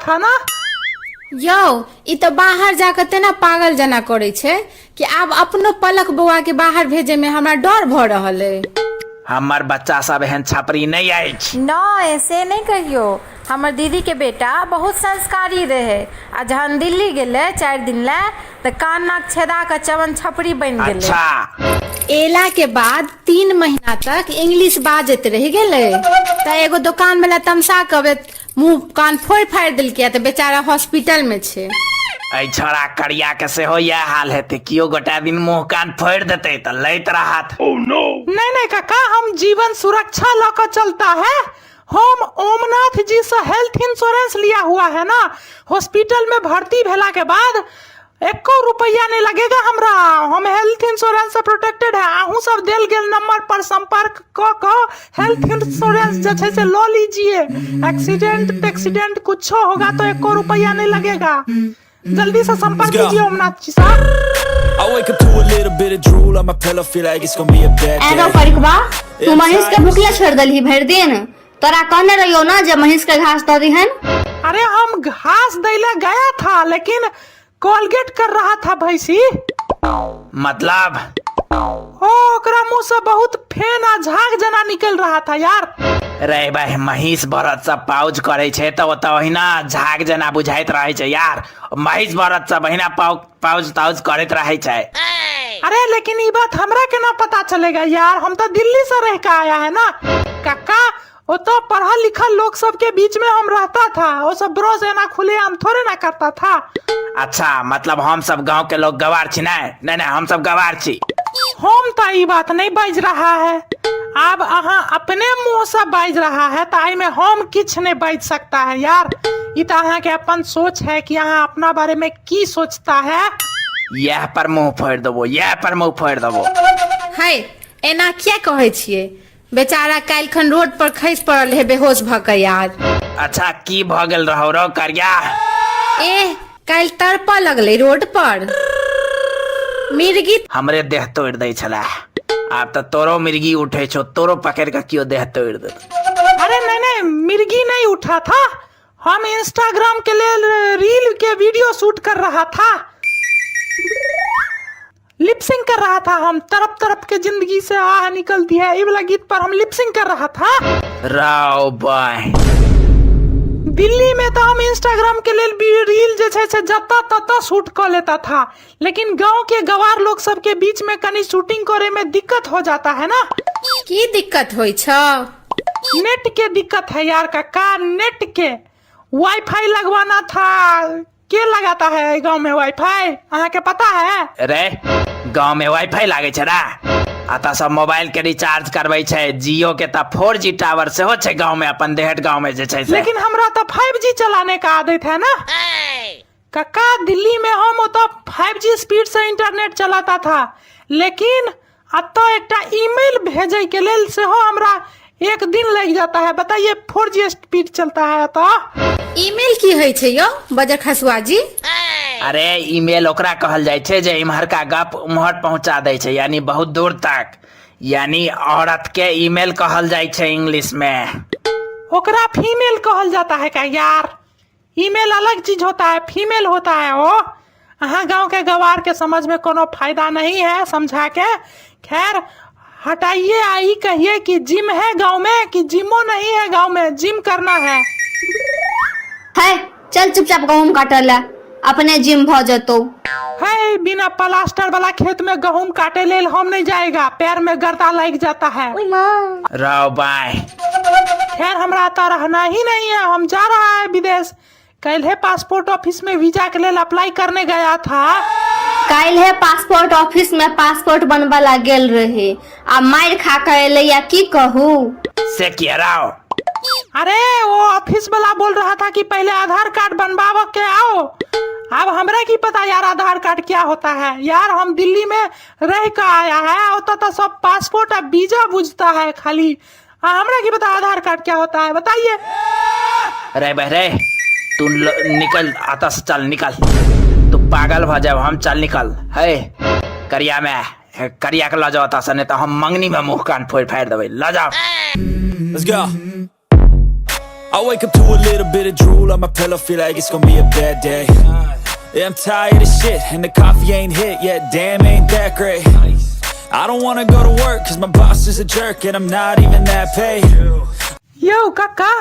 था ना। यौ ई तो बाहर जाकर तेना पागल जना करे छे कि आब अपनो पलक बौआ के बाहर भेजे में हमरा डर भ रहल है। हमार बच्चा सब एहन छपरी नहीं अछि। न ऐसे नहीं कहियो, हमर दीदी के बेटा बहुत संस्कारी रहे आ जहन दिल्ली गेले 4 दिन ला तो कान नाक छेदा के चवन छपरी बन गेले। अच्छा एला के बाद 3 महीना तक इंग्लिश बाजत रह गेले तो एगो दुकान वाला तमसा के मुंह कान फोड़ फाड़ दिलके तो बेचारा हॉस्पिटल में छे। ऐ छोड़ा करिया के से हो यह हाल हेते, कियो गोटा दिन मुंह कान फोड़ देते तो लैत रहत। नहीं नहीं काका, हम जीवन सुरक्षा लेकर चलता है। हम ओमनाथ जी से हेल्थ इंश्योरेंस लिया हुआ है ना। हॉस्पिटल में भर्ती भेला के बाद 1 रुपया नहीं लगेगा हमरा। हम हेल्थ इंश्योरेंस से प्रोटेक्टेड है। आहू सब दिल गेल नंबर पर संपर्क क हेल्थ इंश्योरेंस जैसे से लो लीजिए। एक्सीडेंट कुछ होगा तो 1 रुपया नहीं लगेगा। जल्दी से संपर्क कीजिए ओमनाथ जी साहब। I wake up to a little bit of drool on my pillow, feel like it's gonna be a bad day. एगो परिकबा तू महीष के भूखले छोड़ दलही भर दिन। तोरा कहने रहियो ना जब महीष के घास दे दिहन। अरे हम घास दैले गया था लेकिन कोलगेट कर रहा था भैंसी। मतलब ओकरा मुंह से बहुत फेन आ झाग जना निकल रहा था यार। रे भाई महिष बरत सब पाउज करे छे तो ओहिना झाग जना बुझाइत रहे छे यार। महिष बरत सब अहिना पाउज ताउज करत रहे छे। अरे लेकिन ये बात हमरा के ना पता चलेगा यार, हम तो दिल्ली से रह के आया है ना काका। वो तो पढ़ा लिखा लोग सब के बीच में हम रहता था, वो सब ब्रोस ना खुले हम थोड़े ना करता था। अच्छा मतलब हम सब गांव के लोग गवार छी ना? नहीं हम सब गवार छी। हम तो ये बात नहीं बाज रहा है। अब अहाँ अपने मुंह से बाज रहा है तो आई में हम किछ नहीं बाज सकता है यार। ये तो अहाँ के अपन सोच है कि अहाँ अपना बारे में की सोचता है। यह पर मुंह फोड़ देबो, यह पर मुंह फोड़ देबो। है एना क्या कहे छिए? बेचारा काल खन रोड पर खस पड़ल है बेहोश भ के यार। अच्छा की भ गेल रहो रो करिया? काल तड़पा लगले रोड पर मिर्गी हमरे देह तोड़ दे छला। आप तो तोरो मिर्गी उठे छो, तोरो पकड़ के क्यों देह तोड़ दे? अरे नहीं मिर्गी नहीं उठा था। हम इंस्टाग्राम के लिए रील के वीडियो शूट कर रहा था, लिपसिंग कर रहा था। हम तरफ के जिंदगी से आह निकलती है ये वाला गीत पर हम लिपसिंग कर रहा था। राव बाय दिल्ली में तो हम इंस्टाग्राम के लिए रील जैसे जता तता शूट कर लेता था, लेकिन गांव के गवार लोग सब के बीच में कहीं शूटिंग करे में दिक्कत हो जाता है ना। की दिक्कत होई छ? नेट के दिक्कत है यार काका, नेट के वाईफाई लगवाना था। के लगाता है गांव में वाईफाई, अहाँ के पता है? रे गांव में वाईफाई लागे छे ना, आता सब मोबाइल के रिचार्ज करबै छे। जियो के त 4G टावर से हो छे गांव में, अपन देहट गांव में जे छे से। लेकिन हमरा तो 5G चलाने का आदत है ना काका। दिल्ली में हम तो 5G स्पीड से इंटरनेट चलाता था, लेकिन अब तो एक ईमेल भेजे के लेल से हो हमरा 1 दिन लग जाता है। बताइए 4G स्पीड चलता है तो ईमेल की है छे यो बजर खसुआ जी? अरे ईमेल ओकरा कहल जाय छे जे इम्हर का गप उम्हर पहुंचा दे छे, यानी बहुत दूर तक। यानी औरत के ईमेल कहल जाय छे इंग्लिश में। ओकरा फीमेल कहल जाता है क्या यार? ईमेल अलग चीज होता है, फीमेल होता है वो। अहाँ गांव के गवार के समझ में कोनो फायदा नहीं है समझा के। खैर हटाइए, आई कहिए कि जिम है गांव में कि जिमो नहीं है गांव में, जिम करना है। चल चुपचाप गहूम काटला, अपने जिम भ जतो। है बिना प्लास्टर वाला खेत में गहूम काटे ले हम नहीं जाएगा, पैर में गर्दा लग जाता है। राव बाय खैर हमरा तो रहना ही नहीं है, हम जा रहा है विदेश। कल है पासपोर्ट ऑफिस में वीजा के लिए अप्लाई करने गया था। काल है पासपोर्ट ऑफिस में पासपोर्ट बनवा गेल रहे आ मार खा के एले या की कहू से किया राव? अरे वो ऑफिस वाला बोल रहा था कि पहले आधार कार्ड बनवाओ के आओ। अब हमरा की पता यार आधार कार्ड क्या होता है यार। हम दिल्ली में रह के आया है, होता तो सब पासपोर्ट और वीजा बुझता है खाली। हमरा की पता आधार कार्ड क्या होता है, बताइए। अरे बहरे तू निकल, आता से चल निकल, तू पागल भ जाओ। हम चल निकल है करिया में, करिया के ला जाओ आता से, नहीं तो हम मंगनी में मुंह कान फोड़ फाड़ देवे। ला जाओ। Let's go. I wake up to a little bit of drool on my pillow, feel like it's gonna be a bad day. Yeah, I'm tired of shit, and the coffee ain't hit yet, damn, ain't that great. I don't wanna go to work, cause my boss is a jerk, and I'm not even that paid. यो काका,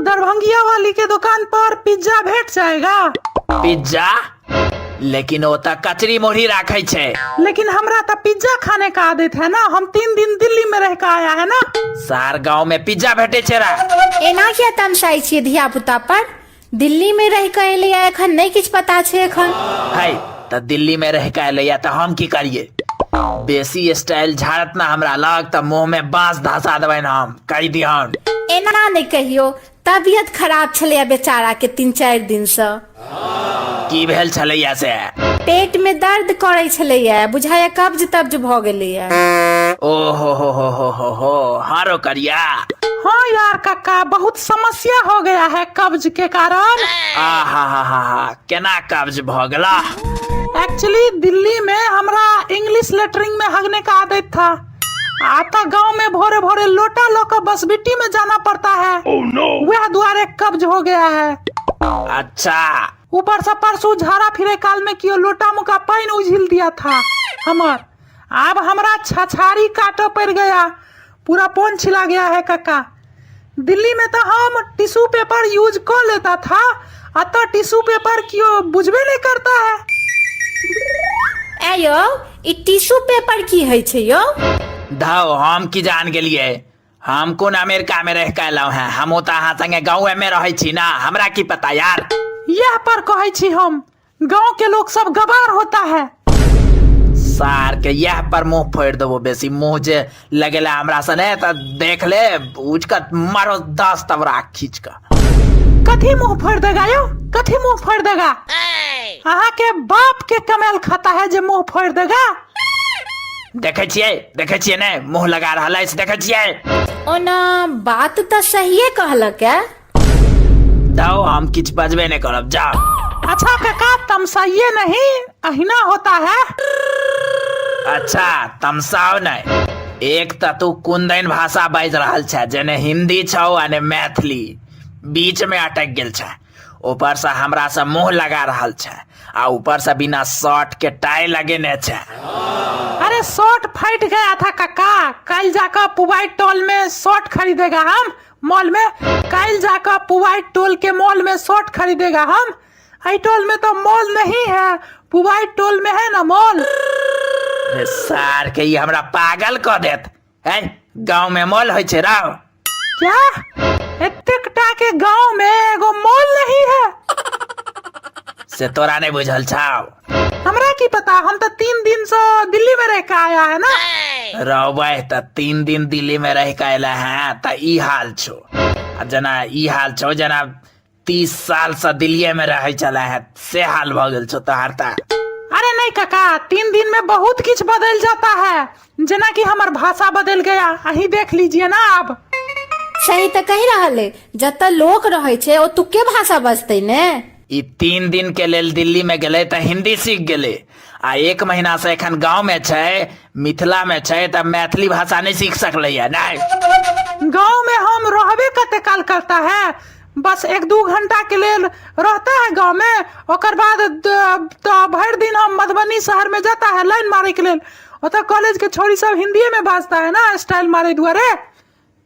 दरभंगिया वाली के दुकान पर pizza भेट जाएगा। Pizza? लेकिन वो तो कचरी मोड़ी रखे छे। लेकिन हमरा तो पिज्जा खाने का आदत है ना, हम 3 दिन दिल्ली में रह के आया है ना। सार गांव में पिज्जा भेटे छे रा। एना किया तमसाई छियै धिया पुता पर? दिल्ली में रह के एलियै, एखन नहीं किछ पता छै एखन। है तो दिल्ली में रह के एलियै तो हम की करिए? बेसी स्टाइल झाड़त ना हमरा लग तो मुंह में बांस धसा देबै ना हम, कहि दिहन। एना नहीं कहियो, तबियत खराब छलै बेचारा के 3-4 दिन से। की भेल छलैया से? पेट में दर्द करे छलैया, बुझाया कब्ज तब्ज भ गेलैया। ओ हो हारो करिया। हाँ यार काका, बहुत समस्या हो गया है कब्ज के कारण। हा केना कब्ज भ गेला? एक्चुअली दिल्ली में हमरा इंग्लिश लेटरिंग में हगने का आदत था। आता गांव में भोरे भोरे लोटा लेकर बस बिट्टी में जाना पड़ता है। वह द्वारे कब्ज हो गया है। अच्छा, ऊपर से परसों झाड़ा फिरे काल में कियो लोटा मुका पानी उझिल दिया था हमर। अब हमरा छछारी काटो पड़ गया, पूरा पोन छिला गया है काका। दिल्ली में तो हम टिश्यू पेपर यूज कर लेता था, अतः टिश्यू पेपर क्यों बुझबे नहीं करता है। एयो, ई टिश्यू पेपर की है छै यो? धाओ हम की जान गेलिए, हम कोन अमेरिका में रह के एलौ हैं, हम तो अहाँ संगे गाँव में रहे छी ना, हमरा की पता यार। यह पर कहे छी हम, गांव के लोग सब गवार होता है। सार के यह पर मुंह फोड़ देबो, बेसी मुंह जे लगेला हमरा सने तो देख ले, उठ कर मारो 10 तबरा खींच कर। कथी मुंह फोड़ देगा यो? कथी मुंह फोड़ देगा? अहाँ के बाप के कमेल खाता है जे मुंह फोड़ देगा। देखे छिये ने, मुंह लगा रहा है, देखे छिये। ओना बात तो सहीए कहलक है। दाओ हम किछ बजबे नहीं करब, जाओ। अच्छा काका, तमसाइए नहीं, अहिना होता है। अच्छा तमसाओ नहीं। एक तो तू कुंदैन भाषा बाज रहल छै, जेने हिंदी छौ आ मैथिली, बीच में अटक गेल छै। ऊपर से हमरा से मुंह लगा रहल छै, आ ऊपर से बिना शर्ट के टाई लगेने छै। अरे शर्ट फट गया था काका, कल जाकर पुवाइट टोल में शर्ट खरीदेगा हम मॉल में। कल जाकर पुवाइट टोल के मॉल में शर्ट खरीदेगा हम। आई टोल में तो मॉल नहीं है, पुवाइट टोल में है ना मॉल। सार के ये हमरा पागल कर देत है। गांव में मॉल होय छै राव? क्या एतेकटा के गांव में एगो मॉल नहीं है? से तोरा नहीं बुझल छाव? हमरा की पता, हम तो 3 दिन से दिल्ली में रह के आया है ना। रहबै तो 3 दिन दिल्ली में रह के आयला है तो ई हाल छो। जना ई हाल छो, जना 30 साल से दिल्ली में रह चला है से हाल भ गेल छो तोहार ता। अरे नहीं काका, 3 दिन में बहुत कुछ बदल जाता है, जना कि हमार भाषा बदल गया। अही देख लीजिए ना अब। सही तो कही रहले, जत लोग रहे छे ओतुके भाषा बजते ने। ई 3 दिन के लेल दिल्ली में गेले तो हिंदी सीख गेले, आ 1 महीना से एखन गांव में छै, मिथिला में छै, तो मैथिली भाषा नहीं सीख सकले है। नहीं, गांव में हम रहबे कते काल करता है, बस 1-2 घंटा के लेल रहता है गांव में। ओकर बाद तो भर दिन हम मधुबनी शहर में जाता है लाइन मारे के लेल। ओतो कॉलेज के छोरी सब हिंदी में बाजता है ना, स्टाइल मारे दुआरे,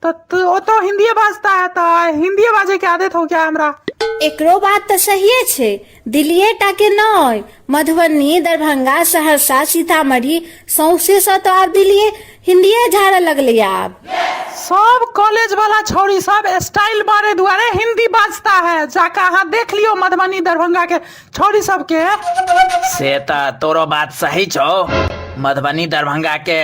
तो हिंदी बाजता है, तो हिंदी बाजे के आदत हो गया हमरा। एकरो बात तो सही छे, दिल्ली टा के नय, मधुबनी, दरभंगा, सहरसा, सीतामढ़ी, सौंसे से तो आप दिल्ली हिंदी झाड़े लगले। आप सब कॉलेज वाला छोरी सब स्टाइल मारे दुआरे हिंदी बाजता है। जाकर अहाँ देख लियो मधुबनी दरभंगा के छोरी सब के। से तो तोरो बात सही छो। मधुबनी दरभंगा के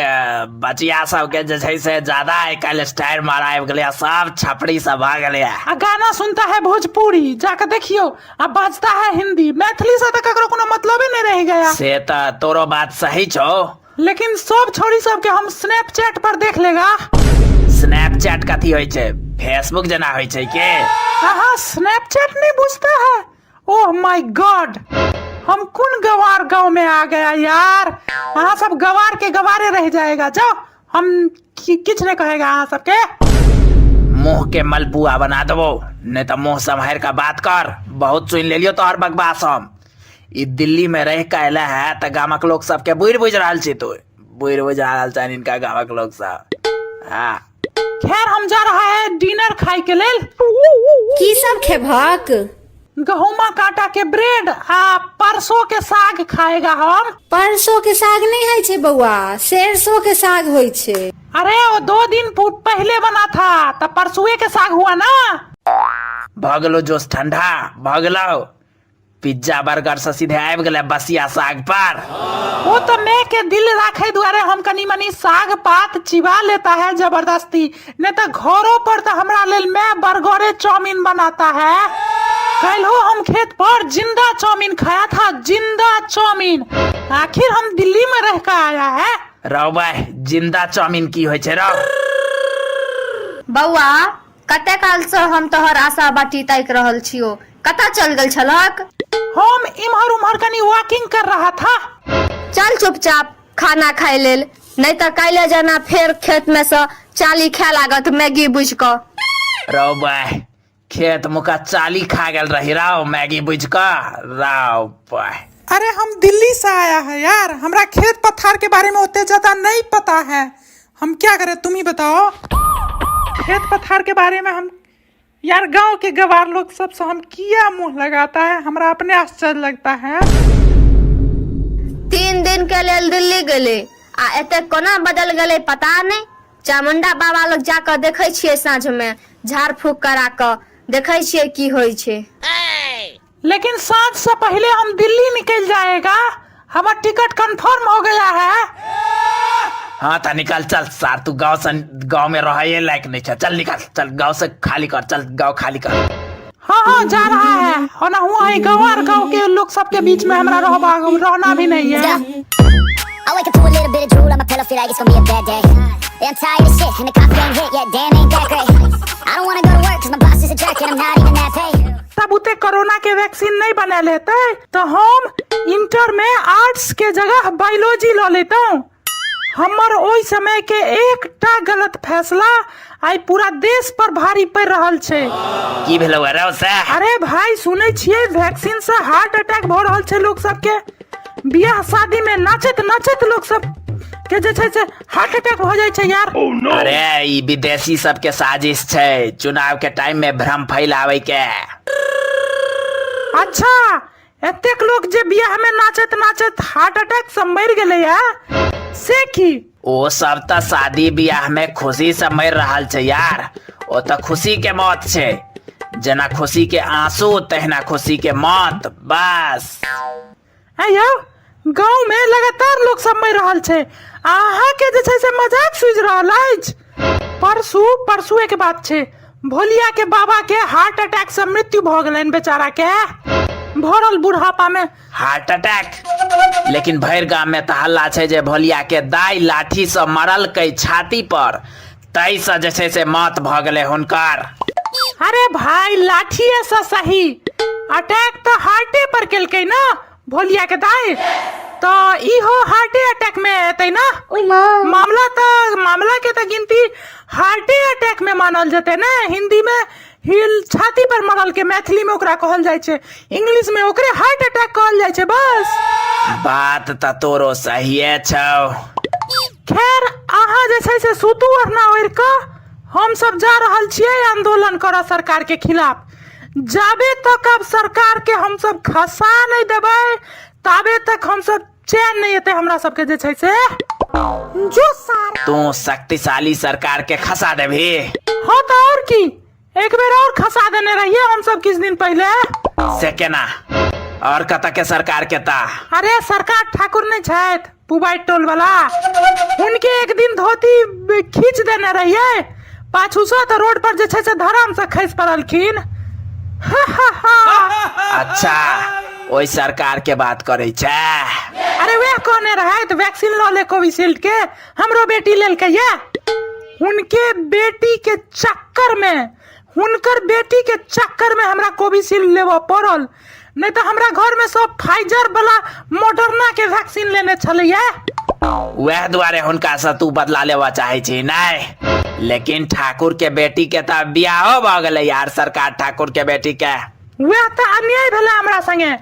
बचिया सब के जे छै से ज्यादा आजकल स्टाइल मारा गेले, सब छपड़ी सब आ गेले। गाना सुनता है भोजपुरी, जाकर देखियो, अब बाजता है हिंदी। मैथिली से तो ककरो कोनो मतलब ही नहीं रह गया। से तो तोरो बात सही छो, लेकिन सब छोरी सब के हम स्नैपचैट पर देख लेगा। स्नैपचैट कथी होय छै? फेसबुक जना होय छै के? हाँ, स्नैपचैट नहीं बुझता है? ओह माय गॉड, हम कौन गवार गांव में आ गया यार। हाँ, सब गवार के गवारे रह जाएगा। जाओ, हम किछ नहीं कहेगा हाँ सबके। मुंह के मलपुआ बना दबो। नहीं तो मुंह संभाल का बात कर। बहुत सुन ले लियो तोहर बकवास हम। ई दिल्ली में रह कैला है तो गामक लोग सबके बुझ बुझ रहा छी। तू बुझ रहा छ इनका गामक लोग सब। हाँ खैर हम जा रहा है डिनर खाए के लेल। की सब खेभक? गहुमा काटा के ब्रेड आ परसों के साग खाएगा हम। परसों के साग नहीं है छे बउआ, सरसों के साग होय छे। अरे वो 2 दिन पहले बना था तो परसुए के साग हुआ ना। भगलो जोश ठंडा भगलो। पिज्जा बर्गर से सीधे आबि गेले बसिया साग पर। वो तो मैं के दिल राखे दुआरे हम कनी मनी साग पात चिबा लेता है जबरदस्ती, नहीं तो घरों पर तो हमरा लेल मैं बर्गरे चाउमीन बनाता है। कल हो हम खेत पर जिंदा चाउमीन खाया था, जिंदा चाउमीन। आखिर हम दिल्ली में रह कर आया है। रौ भाई जिंदा चाउमीन की होय छै रौ? बौआ कते काल से हम तोहर आशा बाटी ताक रहल छियो, कतऽ चल गेल छलक? हम इम्हर उम्हर कनी वॉकिंग कर रहा था। चल चुपचाप खाना खाए लेल, नहीं तो काल्हि जाना फेर खेत में से चाली खाए लागत मैगी बुझ क। रौ भाई खेत मुका चाली खा गेल रही रौ मैगी बुझ क। रौ भाई अरे हम दिल्ली से आया है यार, हमरा खेत पथार के बारे में उतने ज्यादा नहीं पता है। हम क्या करें तुम ही बताओ। खेत पथार के बारे में हम यार गांव के गवार लोग सब से हम किया मुंह लगाता है, हमरा अपने आश्चर्य लगता है। 3 दिन के लेल दिल्ली गेले आ एते कोना बदल गेले पता नहीं। चामुंडा बाबा लोग जाकर देखे छियै साँझ में झाड़ फूक करा कर देखे छियै की होय छै। लेकिन साँझ से पहले हम दिल्ली निकल जाएगा, हमारा टिकट कंफर्म हो गया है। हाँ तो निकल चल सार। तू गांव में रहे लायक नहीं है। चल निकल, चल गांव से खाली कर, चल गांव खाली कर। हाँ जा रहा है। और ना हुआ है गवार गांव के लोग सबके बीच में हमरा रहना भी नहीं है। I wake up to a little bit of drool on my pillow, feel like it's gonna be a bad day. Yeah, I'm tired of shit and the coffee ain't hit yet, damn ain't that great. I don't wanna go to work cause my boss is a jerk and I'm not even that paid. तब उते corona के vaccine नहीं बना लेते तो हम inter में arts के जगह बायोलॉजी लो लेता हूँ। हमर ओई समय के एकटा गलत फैसला आई पूरा देश पर भारी पड़ रहल छे। की भेलो रौ से? अरे भाई सुने छिए वैक्सीन से हार्ट अटैक भ रहल छे लोग सब के। बियाह शादी में नाचत नाचत लोग सब के जे छे से हार्ट अटैक हो जाय छे यार। अरे ई विदेशी सब के साजिश छे चुनाव के टाइम में भ्रम फैलावे के। अच्छा एतेक लोग जे बियाह में नाचत नाचत हार्ट अटैक से मर गेले यार से की? ओ सब तो शादी बियाह में खुशी से मर रहल छे यार। ओ तो खुशी के मौत छे, जना खुशी के आंसू तहना खुशी के मौत। बस आयो गांव में लगातार लोग सब मर रहल छे, आहा के जे छे से मजाक सूझ रहल अछि। परसू के बात छे, भोलिया के बाबा के हार्ट अटैक से मृत्यु भ गेलैन बेचारा के, भरल बुढ़ापा में हार्ट अटैक। लेकिन भैर गांव में तो हल्ला छे जे भोलिया के दाई लाठी से मरल कई छाती पर, तई से जे छे से मौत भ गेले हुनकर। अरे भाई लाठी से सही, अटैक तो हार्टे पर केलकै ना भोलिया के दाई, तो इहो हार्टे अटैक में एतै ना। मामला के तो गिनती हार्टे अटैक में मानल जते ना। हिंदी में हिल छाती पर मरल के मैथिली में ओकरा कहल जाय छे, इंग्लिश में ओकरे हार्ट अटैक कहल जाय छे। बस बात तो तोरो सही छौ। खैर अहाँ जे छै से सुतू ओढ़ना ओढ़ के, हम सब जा रहल छियै आंदोलन करऽ सरकार के खिलाफ। जाबे तक अब सरकार के हम सब खसा नहीं देबै ताबे तक हम सब चैन नहीं एते हमरा सबके जे छै से। जो सर तू शक्तिशाली सरकार के खसा देभी। हाँ तो और की, एक बेर और खसा देने रहिए हम सब कुछ दिन पहले। से केना? और कत के सरकार के ता? अरे सरकार ठाकुर नहीं छथि पुबाई टोल वाला, उनके एक दिन धोती खींच देने रहिए, पाछू से तो रोड पर जे छै से धराम से खसि पड़लखिन। अच्छा ओई सरकार के बात करे छे? अरे वे कहने रहे तो वैक्सीन लो ले कोविशील्ड के, हमरो बेटी लेल कहिए। उनके बेटी के चक्कर में, उनकर बेटी के चक्कर में हमरा कोविशील्ड लेवा पड़ल, नहीं तो हमरा घर में सब फाइजर वाला मॉडर्ना के वैक्सीन लेने छलिए। वह द्वारे हुनका से तू बदला लेवा चाहे छी नहीं? लेकिन ठाकुर के बेटी के तो बियाहो भ गेलै यार सरकार ठाकुर के बेटी के। वह तो अन्याय भेलै हमरा संगे।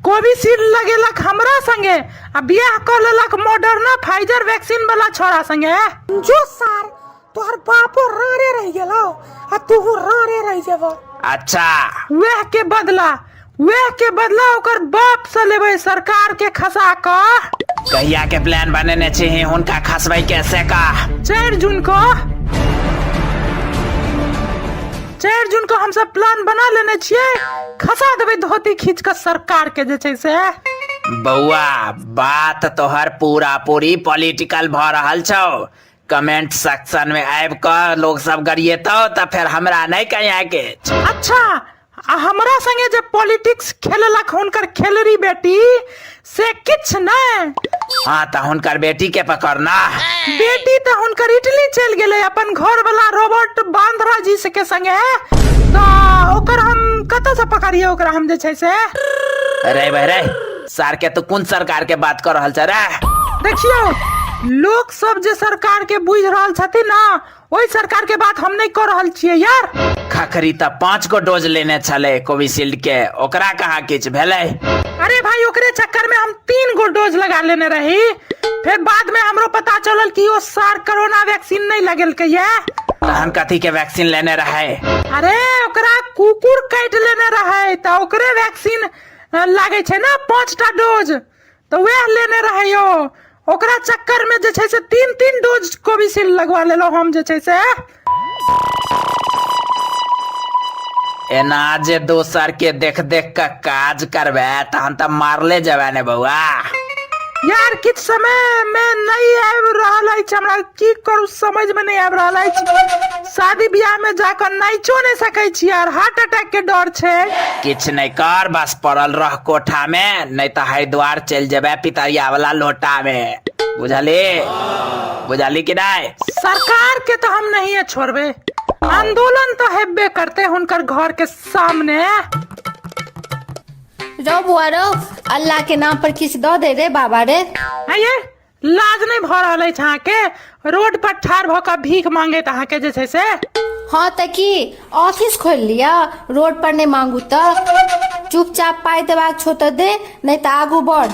कोविशील्ड लगेलक हमरा संगे आ बियाह कर लेलक मॉडर्ना फाइजर वैक्सीन वाला छोरा संगे। जो सर तोहर बापो रारे रह गेलो आ तू रारे रह जेबो। अच्छा वह के बदला ओकर बाप से लेबै सरकार के खसा क। कहिया के प्लान बनेने छी हुनका खसबै कैसे का? 4 जून को हम सब प्लान बना लेने छियै। खसा देबै धोती खींच के सरकार के जे छै से। बउआ बात तोहर पूरा पूरी पॉलिटिकल भ रहल छौ। कमेंट सेक्शन में आबि क लोग सब गरिएतौ त फिर हमरा नहीं कहिया के। अच्छा आ हमरा संगे जे पॉलिटिक्स खेललक हुनकर खेलरी बेटी से किछ नहीं। हाँ त हुनकर बेटी के पकड़ना। बेटी तो हुनकर इटली चल गेले अपन घर वाला रॉबर्ट बांद्रा जी से के संगे। तो ओकर हम कत से पकड़िए ओकरा हम जे छै से। रे भाई रे सर के तू कौन सरकार के बात कर रहल छ रे? देखियो लोग सब जे सरकार के बुझ रहल छथिन ना वही सरकार के बात हम नहीं कर रहल छियै यार। खखरी त 5 गो डोज लेने छले कोविशील्ड के, ओकरा कहाँ किछ भेलै? अरे भाई ओकरे चक्कर में हम 3 गो डोज लगा लेने रही। फिर बाद में हमरो पता चलल कि वो सार कोरोना वैक्सीन नहीं लगल के ये। तहन कथी के वैक्सीन लेने रहे? अरे ओकरा कुकुर काट लेने रहे त ओकरे वैक्सीन लागे छै ना 5टा डोज तो वह लेने रहे यो। ओकरा चक्कर में जे छै से 3 डोज कोविशील्ड लगवा लेलो हम जे छै से। एना जे दोसर के देख देख के काज करबे तहन त मारले जबे ने बउआ। यार किछ समय में नहीं आब रहल अछि हमरा, की करू समझ में नहीं आब रहल अछि। शादी ब्याह में जाकर नाचो नहीं सकै छी यार, हार्ट अटैक के डर छै। किछ नहीं कर बस पड़ल रह कोठा में, नहीं तो हरिद्वार चल जेबे पितरिया वाला लोटा में। बुझली कि नहीं? सरकार के तो हम नहीं है छोड़बे, आंदोलन तो हेबे करते हुनकर घर के सामने। रो बुआ रो, अल्लाह के नाम पर किछ दो दे रे बाबा रे। ये लाज नहीं भ रहल अछि अहाँ के रोड पर ठाड़ भ के भीख मांगे अहाँ के जे छै से। हाँ त की ऑफिस खोल लिया, रोड पर नहीं मांगू तो चुपचाप पाई देबाक छो तो दे, नहीं तो आगू बढ़।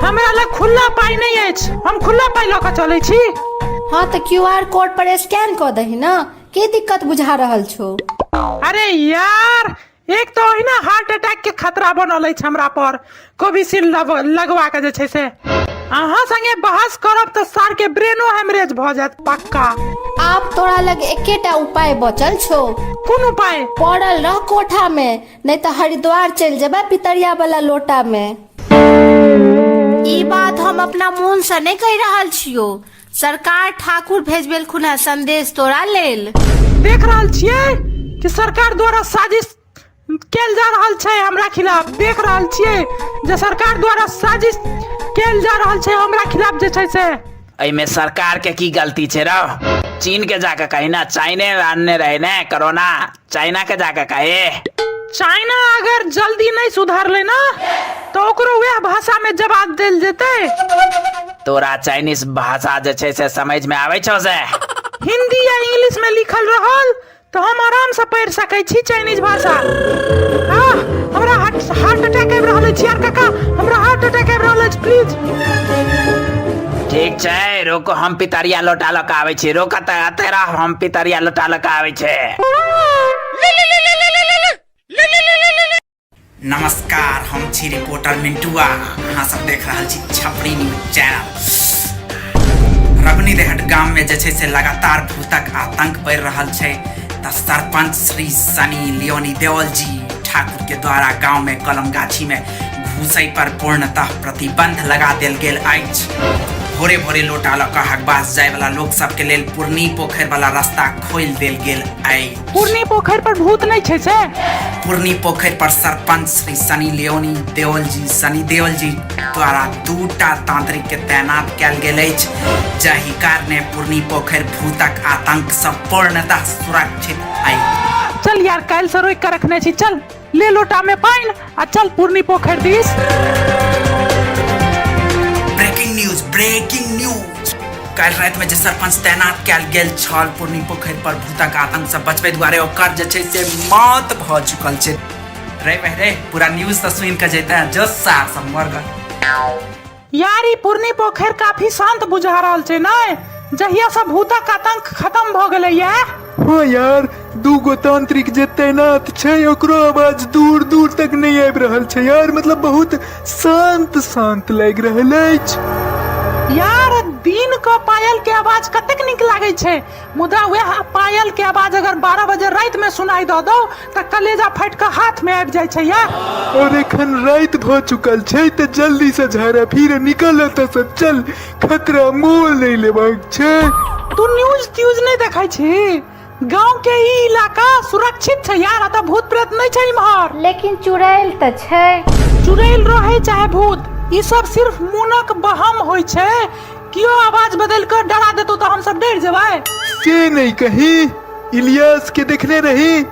हमरा लग खुला पाई नहीं अछि, हम खुला पाई ल के चलै छी। हाँ तो QR कोड पर स्कैन कर दही ना, के दिक्कत बुझा रहल छो? अरे यार एक तो ही ना हार्ट अटैक के खतरा बनल अछि हमरा पर कोविशील्ड लगवा के जे छै से। अहाँ संगे बहस करब तो सर के ब्रेनो हेमरेज भ जात पक्का। आप तोरा लग एकेटा उपाय बचल छो। कौन उपाय? पड़ल रह कोठा में, नहीं तो हरिद्वार चल जेबे पितरिया वाला लोटा में। ई बात हम अपना मुंह से नहीं कह रहल छियो, सरकार ठाकुर भेजबेल खुना संदेश तोरा लेल। देख रहल छियै कि सरकार द्वारा साजिश कैल जा रहल छै हमरा खिलाफ। देख रहल छियै जे सरकार द्वारा साजिश कैल जा रहल छै हमरा खिलाफ जे छै से। एमे सरकार के की गलती छै रो? चीन के जाके कही ना, चाइने आनने रहे ने कोरोना, चाइना के जाके कहे। चाइना अगर जल्दी नहीं सुधार ले ना तो ओकरो वह भाषा में जवाब देल जेते। तोरा चाइनीज भाषा जे छै से समझ में आवे छौ से? हिंदी या इंग्लिश में लिखल रहल तो हम आराम से पढ़ सकै छी चाइनीज भाषा। हमरा हार्ट अटैक आबि रहल अछि यार काका, हमरा हार्ट अटैक आबि रहल अछि प्लीज। ठीक छै रोको, हम पितरिया लोटा लऽ के आबै छी। रोक तेरा हम पितरिया लोटा लऽ के आबै छै। नमस्कार, हम छी रिपोर्टर मिंटुआ। अहाँ सब देख रहल छी छपरी न्यूज चैनल। रबनीदेहट गाम में जे छै से लगातार भूतक आतंक बढ़ि रहल छै त सरपंच श्री सनी लियोनी देओल जी ठाकुर के द्वारा गांव में कलम गाछी में घुसै पर पूर्णतः प्रतिबंध लगा देल गेल अछि। भोरे भोरे लोटा लऽ कऽ हकबास जाय वाला लोग सब के लेल पूर्णी पोखरि वाला रास्ता खोल देल गेल अछि। पूर्णी पोखरि पर भूत नहीं छै से? पूर्णी पोखरि पर सरपंच श्री सनी लियोनी देओल जी द्वारा 2टा तांत्रिक के तैनात कैल गेल अछि, जाहि कारणे पूर्णी पोखरि भूतक आतंक से पूर्णतः सुरक्षित अछि। चल यार काल से रोक के रखने छी, चल ले लोटा में पानी आ चल पूर्णी पोखरि दिस। ब्रेकिंग न्यूज काल्हि राति में जे सरपंच तैनात कयल गेल छल पूर्णी पोखरि पर भूतक आतंक से बचबे दुआरे ओकर जे छै से मौत भ चुकल छै। रे पूरा न्यूज तो सुन के जैते जो सार सब मर गए। यार ई पूर्णी पोखर काफी शांत बुझा रहल छै ने, जहिया से भूतक आतंक खत्म भ गेलै ये। हाँ यार, दूगो तांत्रिक जे तैनात छै ओकरो आवाज दूर दूर तक नहीं आबि रहल छै यार, मतलब बहुत शांत शांत लग रहल अछि। यार दिन को पायल के आवाज कतेक निक लागे छै, मुदा वह पायल के आवाज अगर 12 बजे रात में सुनाई दो त कलेजा फाट के हाथ में आबि जाय छै यार। और एखन रात भ चुकल छै त जल्दी से झाड़ा फिर निकल त सब चल, खतरा मोल नहीं लेबाक छै। तू न्यूज त्यूज नहीं देखै छी? गांव के ई इलाका सुरक्षित छै यार, अत भूत प्रेत नहीं छै इम्हर। लेकिन चुड़ैल त छै। चुड़ैल रहे चाहे भूत, ई सब सिर्फ मुनक बहम होय छै। कियो आवाज बदल कर डरा देतो तो हम सब डर जेबै। से नहीं कही, इलियास के देखने रही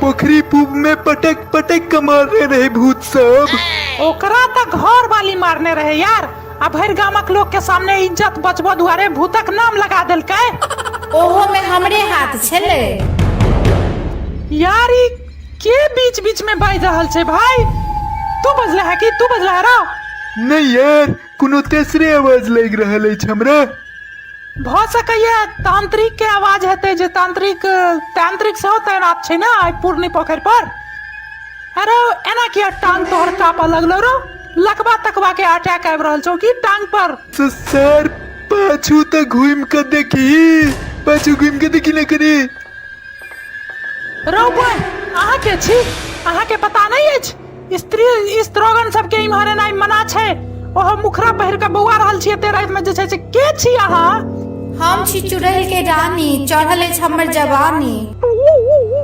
पोखरी पूब में पटक पटक के मारने रहे भूत सब। ओकरा त घर वाली मारने रहे यार, आ भर गामक लोग के सामने इज्जत बचबो दुआरे भूतक नाम लगा देलकै। ओहो में हमरे हाथ छले। यार ई के बीच बीच में बाज रहल छै भाई? तू बजला है कि तू बजला है रो? नहीं यार, कोनो तेसरे आवाज लग रहल अछि हमरा। भ सकैया तांत्रिक के आवाज हेतै, जे तांत्रिक सेहो तैनात छै ना आइ पूर्णी पोखर पर। अरे एना किया टांग तोहर कापा लगलो रो? लकवा तकवा के अटैक आबि रहल छौ कि टांग पर? सर पाछू त घूम के देखी, पाछू घूम के देखी न करी। रो बॉय, अहाँ के छी? अहाँ के पता नहीं अछि स्त्री स्त्रोगन सबके इम्हर एनाइ मना छै? ओहो मुखरा पहिर के बौआ रहल छियै ते रात में जे छै से के छी अहाँ? हम छी चुड़ैल के रानी, चढ़ल अछि हमर जवानी।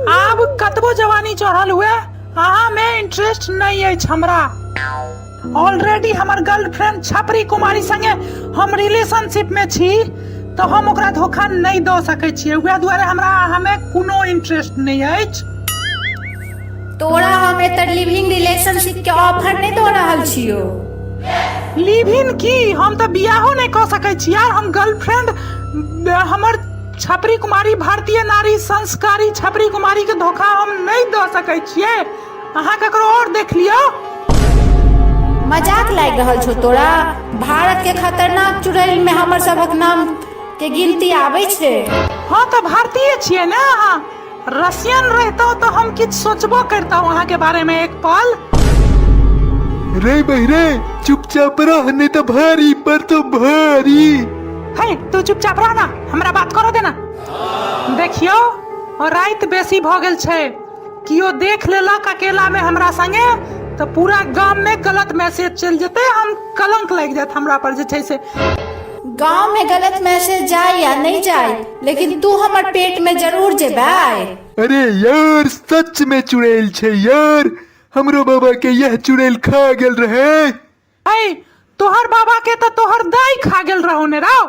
आब कतबो जवानी चढ़ल हुए अहाँ में इंटरेस्ट नहीं अछि हमरा। ऑलरेडी हमर गर्लफ्रेंड छपरी कुमारी संगे हम रिलेशनशिप में छी, तो हम ओकरा धोखा नहीं दो सकै छियै। उहे दुआरे हमरा हमें कोनो इंटरेस्ट नहीं अछि। तोरा हम एतर लिविंग रिलेशनशिप के ऑफर नहीं दो रहल छियो। लिविंग की? हम तो बियाहो नहीं कर सकै छी यार। हम गर्लफ्रेंड हमर छपरी कुमारी, भारतीय नारी संस्कारी छपरी कुमारी के धोखा हम नहीं दो सकै छियै। अहाँ ककरो और देख लियो। मजाक लाग रहल छौ तोरा? भारत के खतरनाक चुड़ैल में हमर सबक नाम के गिनती आबै छै। हाँ तो भारतीय छियै ना अहाँ। रशियन रहता तो हम किछ सोचबो करता वहाँ के बारे में एक पल। रे बहरे चुपचाप रह, नहीं तो भारी पर तो भारी। है तू चुपचाप रह ना, हमरा बात करो देना। देखियो रात बेसी भ गेल छै, कियो देख लेलक अकेला में हमरा संगे तो पूरा गांव में गलत मैसेज चल जेते, हम कलंक लग जात हमरा पर जे छै से। गांव में गलत मैसेज जाए या नहीं जाए, लेकिन तू हमर पेट में जरूर जेबै। अरे यार सच में चुड़ैल छै यार, हमरो बाबा के यह चुड़ैल खा गेल रहे। है तोहर बाबा के तो तोहर दाई खा गेल रहो ने राव।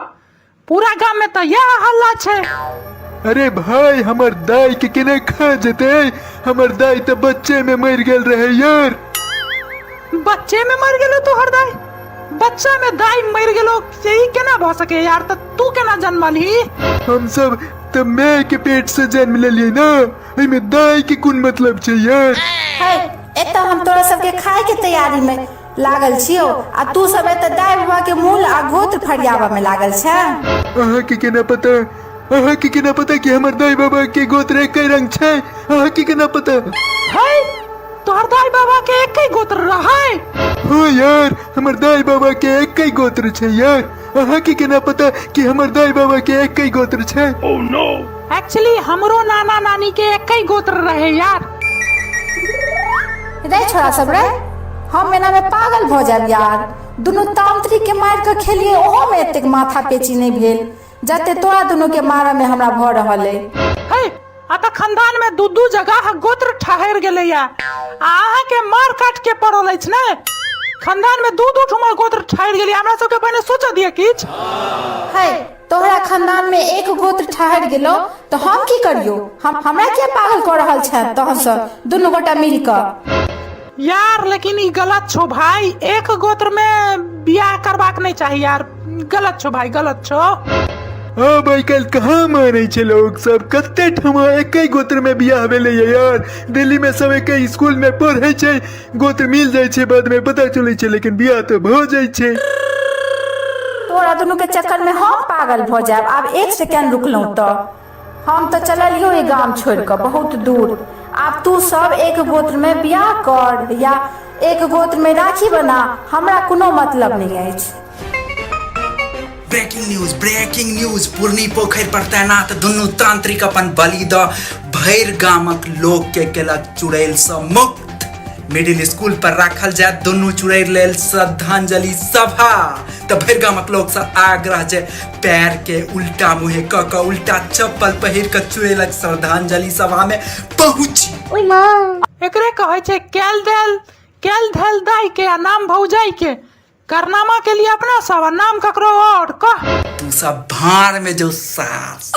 पूरा गांव में तो यह हल्ला छै। अरे भाई हमर दाई के केना खा जेते? हमर दाई तो बच्चे में मर गेल रहे यार। बच्चे में मर गेलो तोहर दाई? बच्चा में दाई मर गेलो यही केना भ सके यार? तो तू केना जन्मली? हम सब तो मैं के पेट से जन्म ले लिए ना, एमे दाई के कोन मतलब छै यार? है एतऽ हम तोरा सबके खाए के तैयारी में लागल छियो, आ तू सब एतऽ दाई बाबा के मूल आ गोत्र फरियाबा में लागल छै। अहाँ के केना पता? अहाँ के केना पता कि हमर दाई बाबा के गोत्र एकै रंग छै? अहाँ के केना पता? है तोहर दाई बाबा के एकै गोत्र रहै? हाँ यार, हमर दाई बाबा के एकै गोत्र छै यार। अहाँ के केना पता कि हमर दाई बाबा के एकै गोत्र छै? एक्चुअली हमरो नाना नानी के एकै गोत्र रहे यार। रे छोरा सब रे, हम एना में पागल भ जाब यार। दुनू तांत्रिक के मार के खेलिए, ओहो में एतेक माथा पेची नहीं भेल जते तोरा दुनू के मारा में हमरा भ रहल है। आता खानदान में दू जगह गोत्र ठहर गेले या, अहाँ के मार काट के पड़ल अछि ने। खानदान में दू ठुमा गोत्र ठहर गेले, हमरा सबके पहले सोच दिए किछ। है तोहरा खानदान में एक गोत्र ठहर गेलो तो हम की करियो? हमरा क्या पागल कर रहल छै तहन सब दुनू गोटा मिल क? यार लेकिन ई गलत छो भाई, एक गोत्र में बियाह करबाक नहीं चाहिए यार। गलत छो भाई, गलत छो। अब आई कल कहाँ माने छे लोग सब कत्ते ठमा एक गोत्र में बियाह भेले यार। दिल्ली में सब एक स्कूल में पढ़े छे, गोत्र मिल जाए छे, बाद में पता चले छे, लेकिन बियाह तो हो जाए छे। तोरा दोनों के चक्कर में हम पागल हो जाए। अब एक सेकंड रुकलू तो हम तो चलियो ये गांव छोड़ कर बहुत दूर। अब तू सब एक गोत्र में बियाह कर या एक गोत्र में राखी बना, हमरा कोनो मतलब नहीं है। ब्रेकिंग न्यूज पूर्णी पोखर पर तैनात दुनू तांत्रिक अपन बलि द भैर गामक लोक के केलक चुड़ैल से मुक्त। मिडिल स्कूल पर राखल जाए दुनू चुड़ैल लेल श्रद्धांजलि सभा। तो भैर गामक लोक से आग्रह जे पैर के उल्टा मुहे क उल्टा चप्पल पहिर के चुड़ैलक श्रद्धांजलि सभा में पहुंची। एकरे कहे छे केल धैल दाई के आ नाम भौजाई के करनामा के लिए अपना सब नाम ककरो और कह। तू सब भाड़ में जो सास।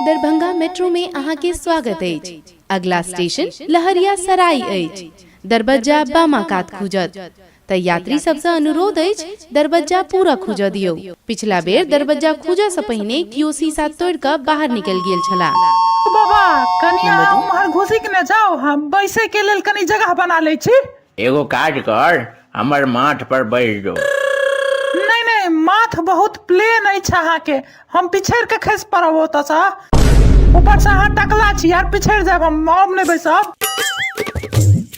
दरभंगा मेट्रो में अहाँ के स्वागत अछि। अगला स्टेशन लहरिया सराय अछि। दरबज्जा बामा कात खुजत। त यात्री सबसे अनुरोध अछि दरबज्जा पूरा खुजऽ दियौ। पिछला बेर दरबज्जा खुजऽ से पहिने कियो शीशा तोड़ कऽ बाहर निकल गेल छला। बाबा कनिया उम्हर घुसी के न जाओ, हम बैसे के लेल कनी जगह बना ले छी। एगो काज कर, हमर माथ पर बैठ जो। नहीं माथ बहुत प्लेन अछि अहाँ के, हम पिछड़ के खस पड़ब ओतऽ से। ऊपर से अहाँ टकला छी यार, पिछड़ जाब हम नहीं बैसब।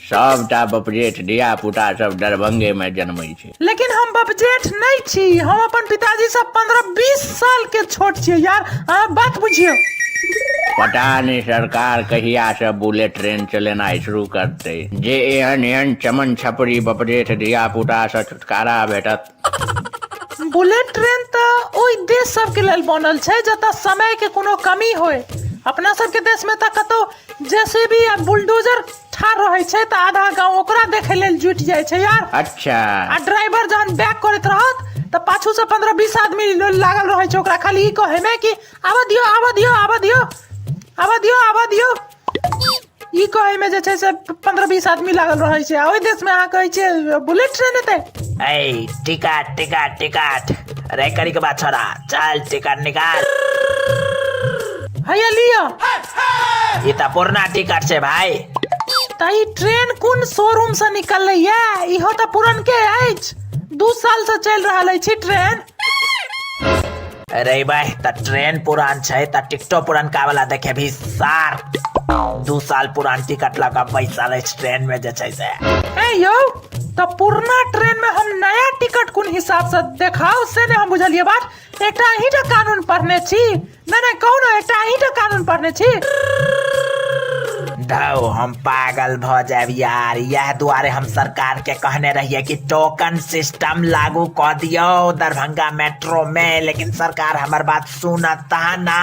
सबटा बपजेठ धिया पुता सब दरभंगे में जन्मै छै। लेकिन हम बपजेठ नहीं छी, हम अपन पिताजी से 15-20 साल के छोट छियै यार, अहाँ बात बुझियो। पता नहीं सरकार कहिया से बुलेट ट्रेन चलेनाइ शुरू करते, जे एहन चमन छपरी बपजेठ धिया पुता से छुटकारा भेटत। बुलेट ट्रेन तो ओई देश सब के लेल बनल छै जतऽ समय के कोनो कमी होय। अपना सब के देश में तो कतो जेसीबी या बुलडोजर ठार रहे छै त आधा गांव ओकरा देखे लेल जुट जाय छै यार। अच्छा। आ ड्राइवर जहन बैक करत रहत त पाछू से 15-20 आदमी लागल रहे छै, ओकरा खाली ई कहे में कि आवा दियो ई कहे में जे छै से 15-20 आदमी लागल रहे छै। ओई देश में अहाँ कहै छै बुलेट ट्रेन एतै। ए टिकट अरे करी के बात छोड़ा, चल टिकट निकाल। हैया लियो। ई त पुरना टिकट छै भाई। त ई ट्रेन कोन शोरूम से निकललै ये? इहो त पुरन के अछि, 2 साल से चल रहल अछि ट्रेन। अरे भाई त ट्रेन पुरान छै त टिकटो पुरनका वाला देखे भी सार। 2 साल पुरान टिकट लगा पैसा ले ट्रेन में जे छै से। ए यो त पुरना ट्रेन में हम नया टिकट कोन हिसाब से देखाओ से ने हम बुझलिए बात। एकटा अहीं त कानून पढ़ने छी, नहीं कौनो एकटा अहीं त कानून पढ़ने छी। धौ हम पागल भ जाब यार, यह दुआरे हम सरकार के कहने रहिए कि टोकन सिस्टम लागू कर दियो दरभंगा मेट्रो में, लेकिन सरकार हमर बात सुनता ना।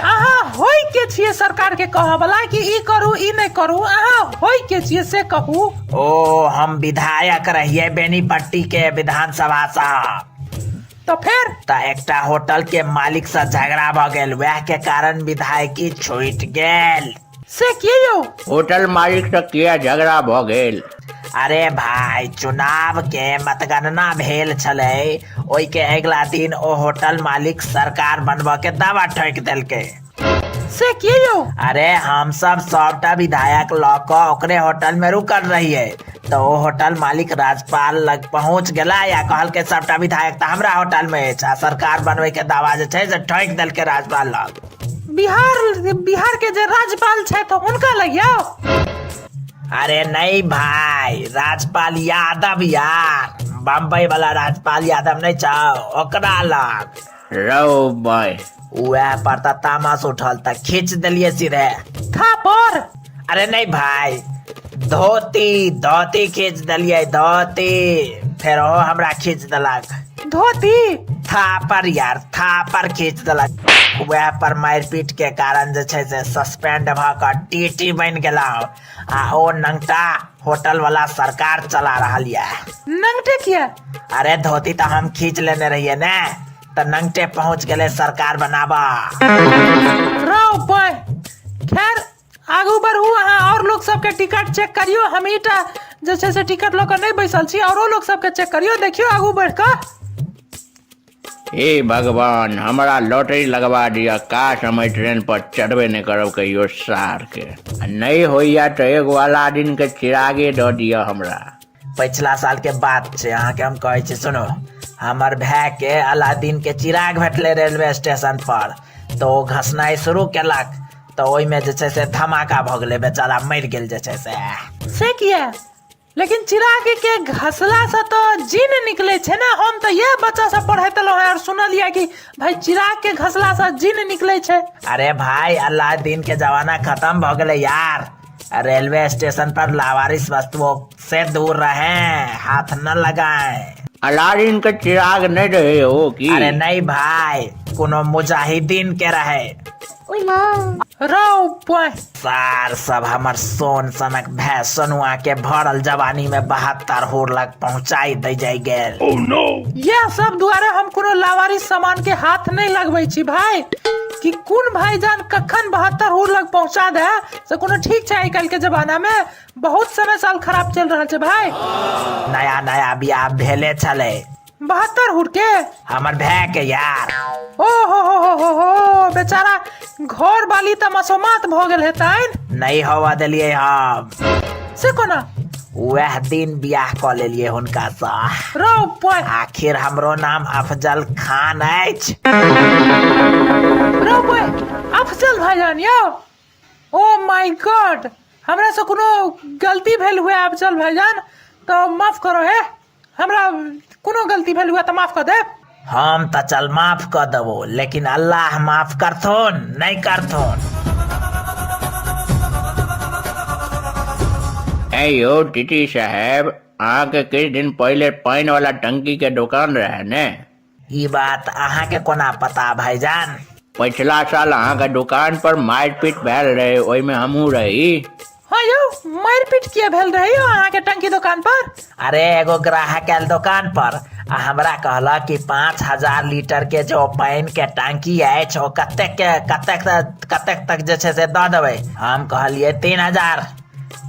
अहाँ होय के छिए सरकार के कहबला कि ई करू ई नहीं करू, अहाँ होय के छिए से कहू। ओ हम विधायक रहिए बेनीपट्टी के विधानसभा साहब। तो फिर त एकटा होटल के मालिक से झगड़ा भ गेल, वह के कारण विधायकी छूट गेल। से किए यो? होटल मालिक से किया झगड़ा भ गेल? अरे भाई चुनाव के मतगणना भेल छलै, ओई के अगला दिन ओ होटल मालिक सरकार बनबा के दावा ठोक देलकै। से किए यो? अरे हम सब सबटा विधायक लौक ओकरे होटल में रुकल रहिए, तो वो होटल मालिक राज्यपाल लग पहुंच गला या कहल के सबटा विधायक त हमरा होटल में है, सरकार बनवे के दावा जे छै से ठोक देलकै राज्यपाल लग। बिहार के जे राज्यपाल छै तो उनका लगियो। अरे नहीं भाई, राज्यपाल यादव यार, बम्बई वाला राज्यपाल यादव नहीं चाहो ओकरा लग रो भाई। वह पर तामस उठल त खींच दिलिए सीधे थापर। अरे नहीं भाई, धोती खींच दिलिए, धोती फिर वो हमरा खींच दिलक। धोती थापर यार, थापर खींच दिलक। वह पर मारपीट के कारण जे छै से सस्पेंड भ क टीटी बन गेला, आ ओ नंगटा होटल वाला सरकार चला रहल ये। नंगटे किया? अरे धोती तो हम खींच लेने रहिए ने, तो नंगटे पहुंच गए सरकार बनाबा। रो बॉय, खैर आगू बढ़ू, अहाँ और लोग सबके टिकट चेक करियो, हम ईटा जे छै से टिकट लऽ कऽ नहीं बैसल छी औरो लोग सबके चेक करियो देखियो आगू बढ़ कऽ। हे भगवान हमरा लॉटरी लगवा दिया, काश हम ट्रेन पर चढ़बे नहीं करब कहियो सार के। नहीं होइया तो एक वाला दिन के चिरागे दऽ दिया हमरा। पिछला साल के बात छै, अहाँ के हम कहै छी सुनो। हमर भाई के अलादीन के चिराग भेटले रेलवे स्टेशन पर, तो ओ घसनाइ शुरू केलक, तो ओहि में जे छै से धमाका भ गेलै, बेचारा मरि गेल जे छै से किया? लेकिन चिराग के घसला से तो जीन निकले छे ना। हम तो ये बच्चा सब पढ़ैत रहो और सुनलिए कि भाई चिराग के घसला से जीन निकले छे। अरे भाई अलादीन के जमाना खत्म भ गेलै यार। रेलवे स्टेशन पर लावारिस वस्तुओं से दूर रहें, हाथ न लगाएं। अलादीन के चिराग नहीं रहे हो की? अरे नहीं भाई, कोनो मुजाहिदीन के रहे। सार सब हमर सोन सनक भै सनुआ के भरल जवानी में 72 होर लग पहुंचाई दे जाय गेल। यह सब दुआरे हम कोनो लावारिस सामान के हाथ नहीं लगबै छी भाई, कि कौन भाईजान कखन 72 होर लग पहुंचा दे से कोनो ठीक छै। आइ काल्हि के जमाना में बहुत समय साल खराब चल रहा छै भाई। नया नया बियाह भेले छले 72 हुर के हमर भाई के यार। ओ हो बेचारा घर वाली त मसोमात भ गेल हेतैन। नहीं होवा देलिए हम से कोना? वह दिन बियाह क लेलिए हुनका सा। आखिर हमरो नाम अफजल खान अछि। अफजल भाईजान यो, ओ माय गॉड, हमरा से कोनो गलती भेल हुए अफजल भाईजान तो माफ करो है। हमरा कोनो गलती भेल हुआ तो माफ कर दे। हम तो चल माफ कर देबो, लेकिन अल्लाह माफ करथुन नहीं करथुन। यो टीटी साहब, अहाँ के कुछ दिन पहले पानी वाला टंकी के दुकान रहे ने? ये बात अहाँ के कोना पता भाईजान? पिछला साल अहाँ के दुकान पर मारपीट भेल रहे, ओहि में हमहू रही। हाँ यो, मारपीट किया भेल रही हो अहाँ के टंकी दुकान पर? अरे एगो ग्राहक आयल दुकान पर, हमरा कहला कि 5000 लीटर के जो पानी के टंकी अछि ओ कतेक तक जे छै से दऽ देबै। हम कहलिए 3000,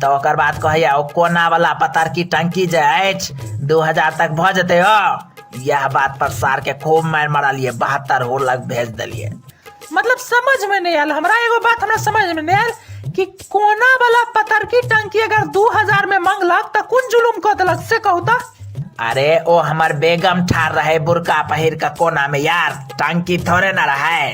तो ओकर बाद कहैया ओ कोना वाला पत्थर की टंकी जे अछि 2000 तक भ जेतै हो। यह बात पर सार के खूब मार मारलिए, 72 होर लग भेज दिलिए। मतलब समझ में नहीं आयल हमरा। एगो बात हमरा समझ में नहीं आयल कि कोना वाला पत्थर की टंकी अगर 2000 में मंगलक तो कौन जुलुम कर देलक से कहू तो। अरे ओ हमर बेगम ठार रहे बुरका पहिर का कोना में यार, टंकी थोड़े ना रहे।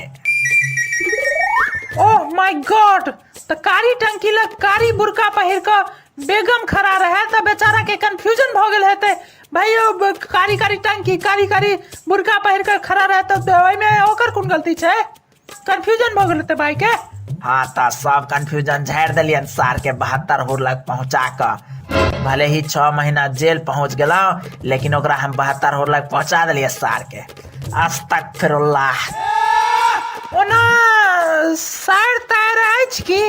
ओह माय गॉड, तो कारी टंकी लग कारी बुरका पहिर का बेगम खड़ा रहे तो बेचारा के कंफ्यूजन भ गेल हेते। भाई कारी कारी टंकी कारी बुरका पहिर कर खड़ा रहे तो ओइ में ओकर कोन गलती छै? कंफ्यूजन भ गेल हेते भाई के। हाँ तो सब कंफ्यूजन झाड़ दिलियन सार के 72 होर लग पहुंचा कर। भले ही 6 महीना जेल पहुंच गेलो, लेकिन ओकरा हम 72 होर लग पहुंचा दिलिए सार के। अस्तगफिरुल्लाह। ओना सार तार अछि की?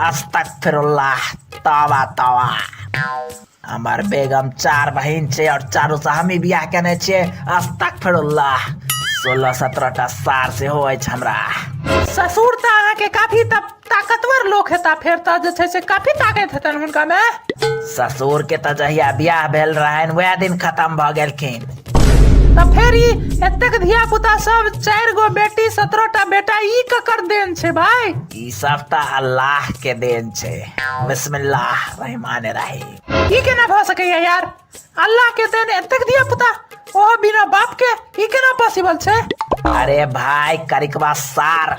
अस्तगफिरुल्लाह, तौबा तौबा। हमार बेगम 4 बहिन छै और चारों से हम ही बियाह केने छियै। अस्तगफिरुल्लाह। 16-17 टा सार से हो अछि हमरा। ससुर त अहाँ के काफी ताकतवर लोग हेता, फेर त जे छै से काफी ताकत हेतन हुनका में। ससुर के त जहिया बियाह भेल रहन वह दिन खत्म भ गेलखिन। त फेर ई एतेक धिया पुता सब 4 गो बेटी 17 टा बेटा ई ककर देन छै भाई? ई सब त अल्लाह के देन छै। बिस्मिल्लाह रहमान रहीम। ई केना भ सकैया यार? अल्लाह के देन एतेक धिया पुता ओ बिना बाप के ई केना पॉसिबल छै? अरे भाई करिकबा सार,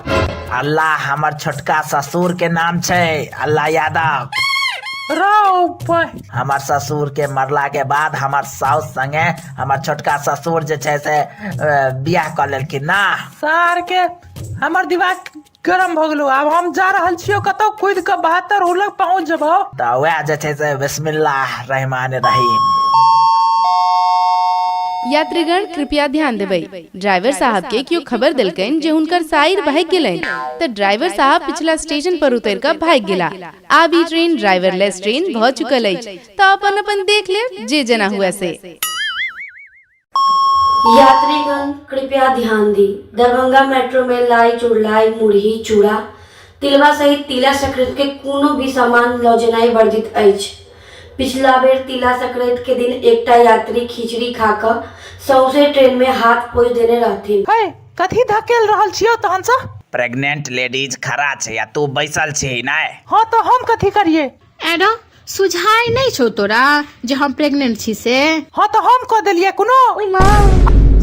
अल्लाह हमर छोटका ससुर के नाम छै, अल्लाह यादव। हमार ससुर के मरला के बाद हमार साउस संगे हमार छोटका ससुर जे छै से बियाह कर लेलखिन ना। सार के हमर दिमाग गरम भ गेलो। अब हम जा रहल छियो कतौ कूद के 72 होर लग पहुंच जबो। त वह जे छै से बिस्मिल्लाह रहमान रहीम। यात्रीगण कृपया ध्यान देबै, ड्राइवर साहब के क्यों खबर दिलकन जे हुनकर साइर भाग गेलन, तो ड्राइवर साहब पिछला स्टेशन पर उतर कर भाग गेला। आब ई ट्रेन ड्राइवरलेस ट्रेन भ चुकल अछि, तो अपन अपन देख ले जे जना हुआ से। यात्रीगण कृपया ध्यान दी, दरभंगा मेट्रो में लाई चुड़लाई मुरही चूड़ा तिलवा सहित तिला सकृत के कोनो भी सामान लऽ जेनाइ वर्जित अछि। पिछला बेर तिला संक्रांति के दिन एकटा यात्री खिचड़ी खाकर सौंसे ट्रेन में हाथ पोछ देने रहथिन। है कथी धकेल रहल छियो तहन से? प्रेग्नेंट लेडीज खड़ा छै या तू बैसल छी नै? हाँ तो हम कथी करिए? एना सुझाय नहीं छो तोरा जे हम प्रेग्नेंट छी से? हाँ तो हम कह दिलिए कोनो।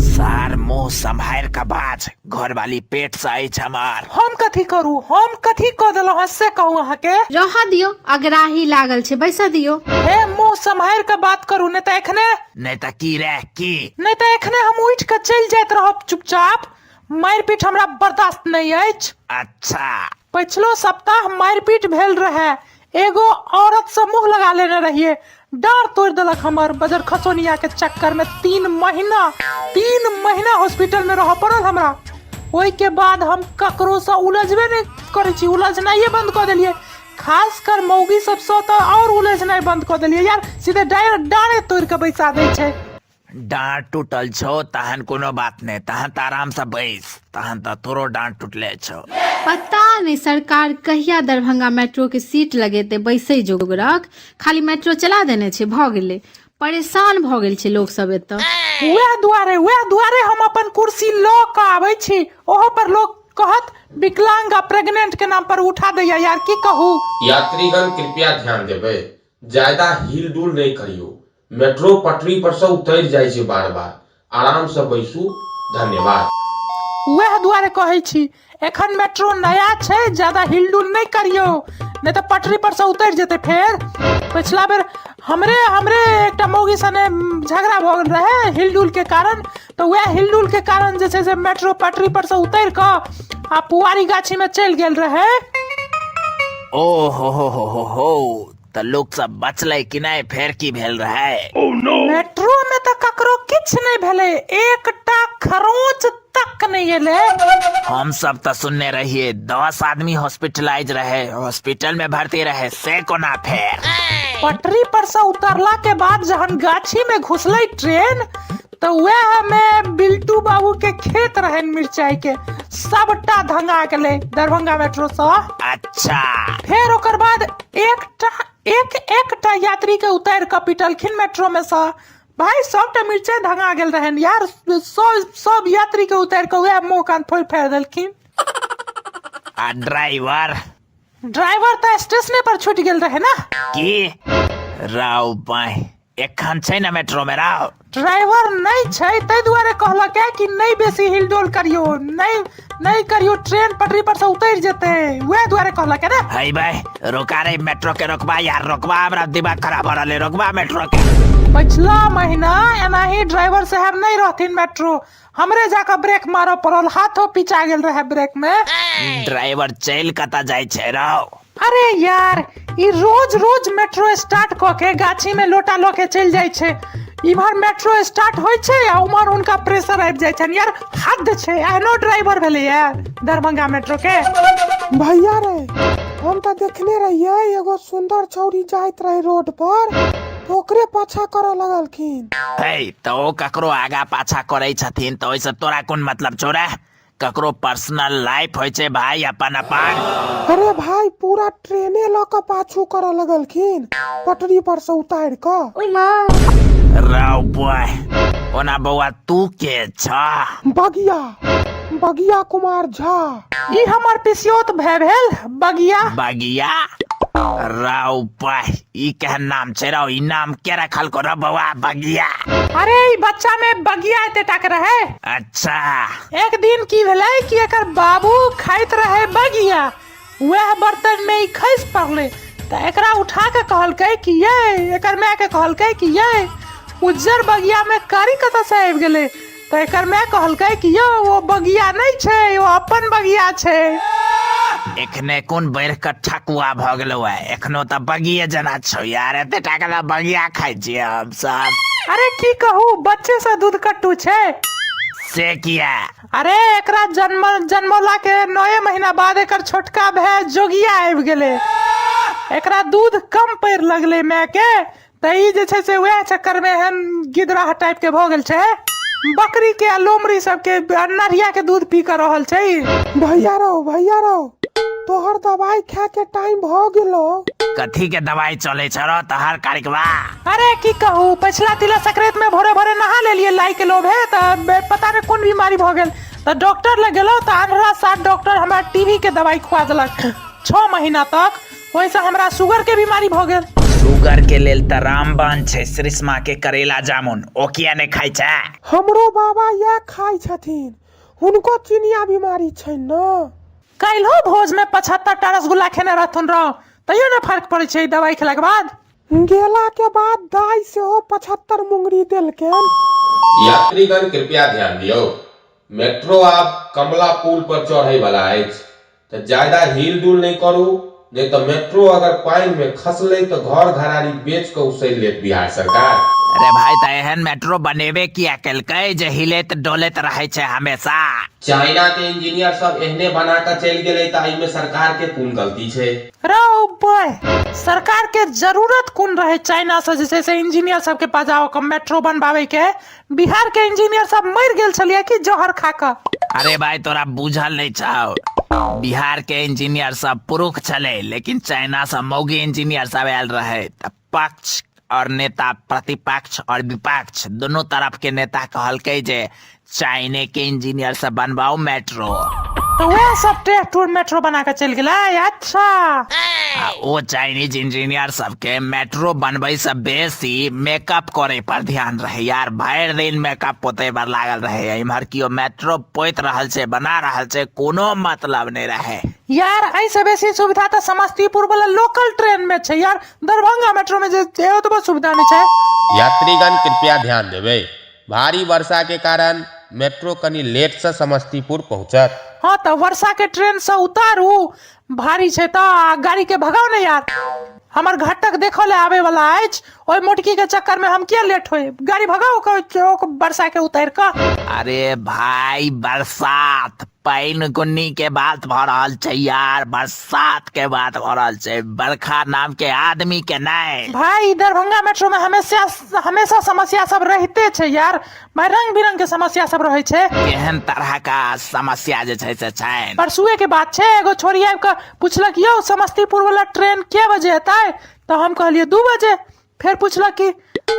सार मुंह संभाल का बाज, घर वाली पेट से अछि हमार। हम कथी करू? हम कथी कह देलो हँ से कहू अहाँ के? रह दियो, अगराही लागल छे, बैसा दियो। हे मुंह संभाल के बात करू, नहीं तो एखने नहीं तो की रे की? नहीं तो एखने हम उठ के चल जात रहब चुपचाप। मारपीट हमरा बर्दाश्त नहीं अछि। अच्छा पिछलो सप्ताह मारपीट भेल रहे, एगो औरत से मुंह लगा लेने रहिए, डार तोड़ दिलक हमर बजर खसोनिया के चक्कर में। 3 महीना हॉस्पिटल में रह पड़ल हमरा। ओई के बाद हम ककरो से उलझबे नहीं करे छी, उलझनाइए बंद कर दिलिए। खास कर मौगी सब से तो और उलझनाइ बंद कर दिलिए यार, सीधे डायरेक्ट डारे तोड़ के बैसा दे छै। डांट टूटल छो तहन कोनो बात नहीं, तहन तो आराम से बैस, तहन तो तोरो डांट टूटले छो। पता नहीं सरकार कहिया दरभंगा मेट्रो के सीट लगेते बैसे जोगरक, खाली मेट्रो चला देने छे, भ गेले। परेशान भ गेल छे लोग सब एत। वह दुआरे हम अपन कुर्सी ल के आबै छी, ओहो पर लोग कहत विकलांग आ प्रेग्नेंट के नाम पर उठा दैया यार, की कहू। यात्रीगण कृपया ध्यान देबै, ज्यादा हिल डुल नहीं करियो। मेट्रो पटरी पर से उतर जाय छै बार बार, आराम से बैसू, धन्यवाद। वह दुआरे कहै छी, एखन मेट्रो नया छै, ज्यादा हिलडुल नहीं करियो, नहीं तो पटरी पर से उतर जेते फेर। पिछला बेर हमरे एकटा मौगी सने झगड़ा भ गेल रहे हिलडुल के कारण, तो वह हिलडुल के कारण जे छै से मेट्रो पटरी पर से उतर के आ पुआरी गाछी में चल गेल रहे। ओ हो तो लोग सब बचले कि नहीं, फेर की भेल रहे? मेट्रो में तो ककरो किछ नहीं भेले, एकटा खरोंच तक नहीं एले। हम सब तो सुनने रहिए 10 आदमी हॉस्पिटलाइज रहे, हॉस्पिटल में भर्ती रहे, से कोना फेर? पटरी पर से उतरला के बाद जहन गाछी में घुसले ट्रेन, तो वह में बिल्टू बाबू के खेत रहे मिर्चाई के, सबटा धंगा गेले दरभंगा मेट्रो से। अच्छा फिर ओकर बाद एकटा यात्री के उतार के पिटलखिन मेट्रो में से। भाई सबटा मिर्चाई धंगा गेल रहन यार, सब यात्री के उतार के वह मुंह कान फोड़ फेर देलखिन। आ ड्राइवर तो स्टेशन पर छूट गेल रहे ना। की राव पाई एखन छै ना मेट्रो में राव? ड्राइवर नहीं छै, तै दुआरे कहलक है कि नहीं बेसी हिलडोल करियो, नहीं करियो, ट्रेन पटरी पर से उतर जेते, वह दुआरे कहलक है ना। हाय भाई रोका रे, मेट्रो के रोकबा यार, रोकबा, हमरा दिमाग खराब हो रहले, रोकबा मेट्रो के। पिछला महीना एना ही ड्राइवर साहब नहीं रहथिन मेट्रो, हमरे जाकर ब्रेक मारो पड़ल, हाथों पिचा गेल रहे ब्रेक में। ड्राइवर चल कता जाय छै राव? अरे यार ई रोज मेट्रो स्टार्ट क के गाछी में लोटा ल के चल जाय छै, इमहर मेट्रो स्टार्ट होय छै आ उमहर उनका प्रेशर आबि जाय छै यार, हद छै। एनो ड्राइवर भेले यार दरभंगा मेट्रो के। भैया रे, हम तो देखने रहिए एगो सुंदर छौरी जाइत रहे रोड पर, तो ओकरे पाछा करे लगलखिन। हे तो ककरो आगा पाछा करे छथिन तो ओइसे तोरा कोन मतलब छोरा? ककरो पर्सनल लाइफ होय छै भाई, अपन। अरे भाई पूरा ट्रेने ल के पाछू करे लगलखिन, पटरी पर से उतार के। राव बॉय, ओना बौआ तू के छ? बगिया कुमार झा। ई हमर पिसियोत भेल बगिया। राव बॉय ई केहन नाम छै राव? ई नाम के रखल को रे बौआ बगिया? अरे ई बच्चा में बगिया एते टाक रहे। अच्छा एक दिन की भेलै कि एकर बाबू खाइत रहे बगिया, वह बर्तन में ई खैस पड़ले, त एकरा उठा के कहलकै कि ये, एकर माय के कहलकै कि ये उज्जर बगिया में कारी कतऽ से आबि गेलै, त एकर माय कहलकै कि यो वो बगिया नहीं छै, वो अपन बगिया छै। एखने कोन बढ़ के ठकुआ भ गेलो है, एखनो त बगिए जना छौ यार, एते टाका बगिया खाइ छियै हम सब। अरे की कहू, बच्चे से दूध कट्टू छै। से किया? अरे एकरा जन्मला के 9 महीना बाद एकर छोटका भाई जोगिया आबि गेले, एकरा दूध कम पड़ लगले माय के, त ई जे छै से वह चक्कर में हन गिदराह टाइप के भ गेल छै, बकरी के लोमड़ी सब के नरिया के दूध पी कर रहल छै। भैया रो तोहर दवाई खा के टाइम भ गेलो। कथी के दवाई चले छरो तहर कार्यक्रम? अरे की कहू, पिछला तिला संक्रांत में भोरे भोरे नहा ले लिए लाई के लोभ है त पता नहीं कौन बीमारी भ गेल त डॉक्टर ले गेलो त 8-7 डॉक्टर हमरा टीबी के दवाई खुआ देलक 6 महीना तक। वैसे हमरा शुगर के बीमारी भ गेल। शुगर के लेल त रामबाण छै, श्रीष्मा के करेला जामुन ओ किया नहीं खाई छै? हमरो बाबा या खाई छथिन, हुनको चिनिया बीमारी छै न। काल्हो भोज में 75टा रसगुल्ला खेने रहथुन रहो, तैयो न फर्क पड़े छै दवाई खेला के बाद। गेला के बाद दाई से 75 मुंगरी देलकेन। यात्रीगण कृपया ध्यान दियो, मेट्रो आब कमला पुल पर चढ़े वाला अछि त ज्यादा हिल डुल नहीं करू, नहीं तो मेट्रो अगर पानी में खसले तो घर घरारी बेच के उसैल लेत बिहार सरकार। अरे भाई त एहन मेट्रो बनेबे किया केलकै जे हिलैत डोलैत रहे छै हमेशा? चाइना के इंजीनियर सब एहने बना के चल गेले त एमे सरकार के कोन गलती छै? रो बॉय, सरकार के जरूरत कौन रहे चाइना से जैसे इंजीनियर सब के पास जाओ के मेट्रो बनवावे के? बिहार के इंजीनियर सब मर गेल छलिए कि जहर खा के? अरे भाई तोरा बुझल नहीं छौ, बिहार के इंजीनियर सब पुरुष छले, लेकिन चाइना से मौगी इंजीनियर सब आयल रहे त पक्ष और नेता, प्रतिपक्ष और विपक्ष दोनों तरफ के नेता कहलकै जे चाइने के इंजीनियर से बनवाओ मेट्रो, तो वह सब टूर मेट्रो बना के चल गेला। अच्छा, वो चाइनीज इंजीनियर सबके मेट्रो बनबे से बेसी मेकअप करे पर ध्यान रहे यार। भर दिन मेकअप पोते पर लागल रहे, इम्हर कियो मेट्रो पोत रहल छै, बना रहल छै, कोनो मतलब नहीं रहे यार। ऐसे बेसी सुविधा तो समस्तीपुर वाला लोकल ट्रेन में छै यार, दरभंगा मेट्रो में जे तो बहुत सुविधा नहीं छै। यात्रीगण कृपया ध्यान देवे, भारी वर्षा के कारण मेट्रो कनी लेट से समस्तीपुर पहुंचत। हाँ तो वर्षा के ट्रेन से उतारू, भारी छै तो गाड़ी के भगाओ न यार। हमर घटक देखो ले आवे वाला अछि, ओई मोटकी के चक्कर में हम क्या लेट होए? गाड़ी भगाओ को वर्षा के उतार का। अरे भाई बरसात पाइन गुन्नी के बात भ रहल छै यार, बरसात के बात भ रहल छै, बरखा नाम के आदमी के नहीं। भाई दरभंगा मेट्रो में हमेशा समस्या सब रहते छै यार, भाई रंग बिरंग के समस्या सब रहे छै। केहन तरह का समस्या जे छै से छै? परसुए के बात छै, एगो छोरी आबि के पूछलक यौ समस्तीपुर वाला ट्रेन के बजे एतै? तो हम कहलिए 2 बजे। फिर पूछलक कि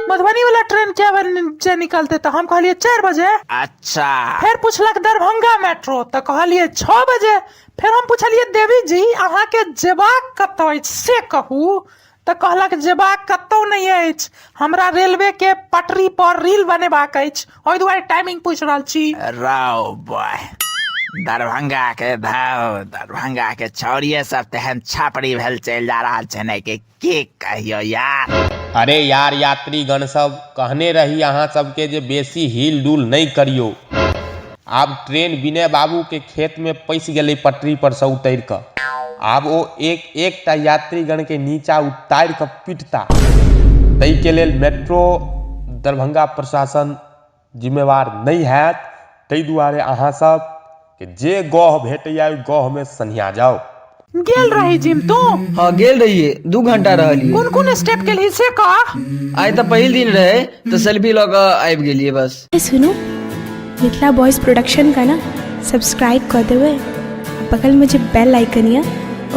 मधुबनी वाला ट्रेन क्या बजे निकलते? तो हम कहलिए 4 बजे। अच्छा। फिर पूछलक दरभंगा मेट्रो, तो कहलिए 6 बजे। फिर हम पूछलिए देवी जी अहाँ के जेबाक कतौ अछि से कहू, तो कहलक जेबाक कतौ नहीं अछि, हमरा रेलवे के पटरी पर रील बनेबाक अछि, ओहि दुआरे टाइमिंग पूछ रहल छी। राव बॉय, दरभंगा के धाव, दरभंगा के छौरिये सब तेहन छापड़ी भेल चल जा रहा छै ने कि की कहियो यार। अरे यार यात्रीगण सब कहने रही अहाँ सबके जे बेसी हिल डुल नहीं करियो। आब ट्रेन विनय बाबू के खेत में पैस गेले पटरी पर से उतर क, आब वो एक यात्रीगण के नीचा उतार के पिटता, तै के लेल मेट्रो दरभंगा प्रशासन जिम्मेवार नहीं हैत। तै दुआरे अहाँ सब कि जे गह भेटैया गह में सनिया जाओ। गेल रही जिम तू? हाँ गेल रहिए, 2 घंटा रहलिए। कौन कौन स्टेप के लिए से कह? आइ तो पहिल दिन रहे तो सेल्फी लग आबि गेलिए बस। सुनो, मिथिला बॉयज प्रोडक्शन का ना सब्सक्राइब कर देवे, बगल में जो बेल आइकन है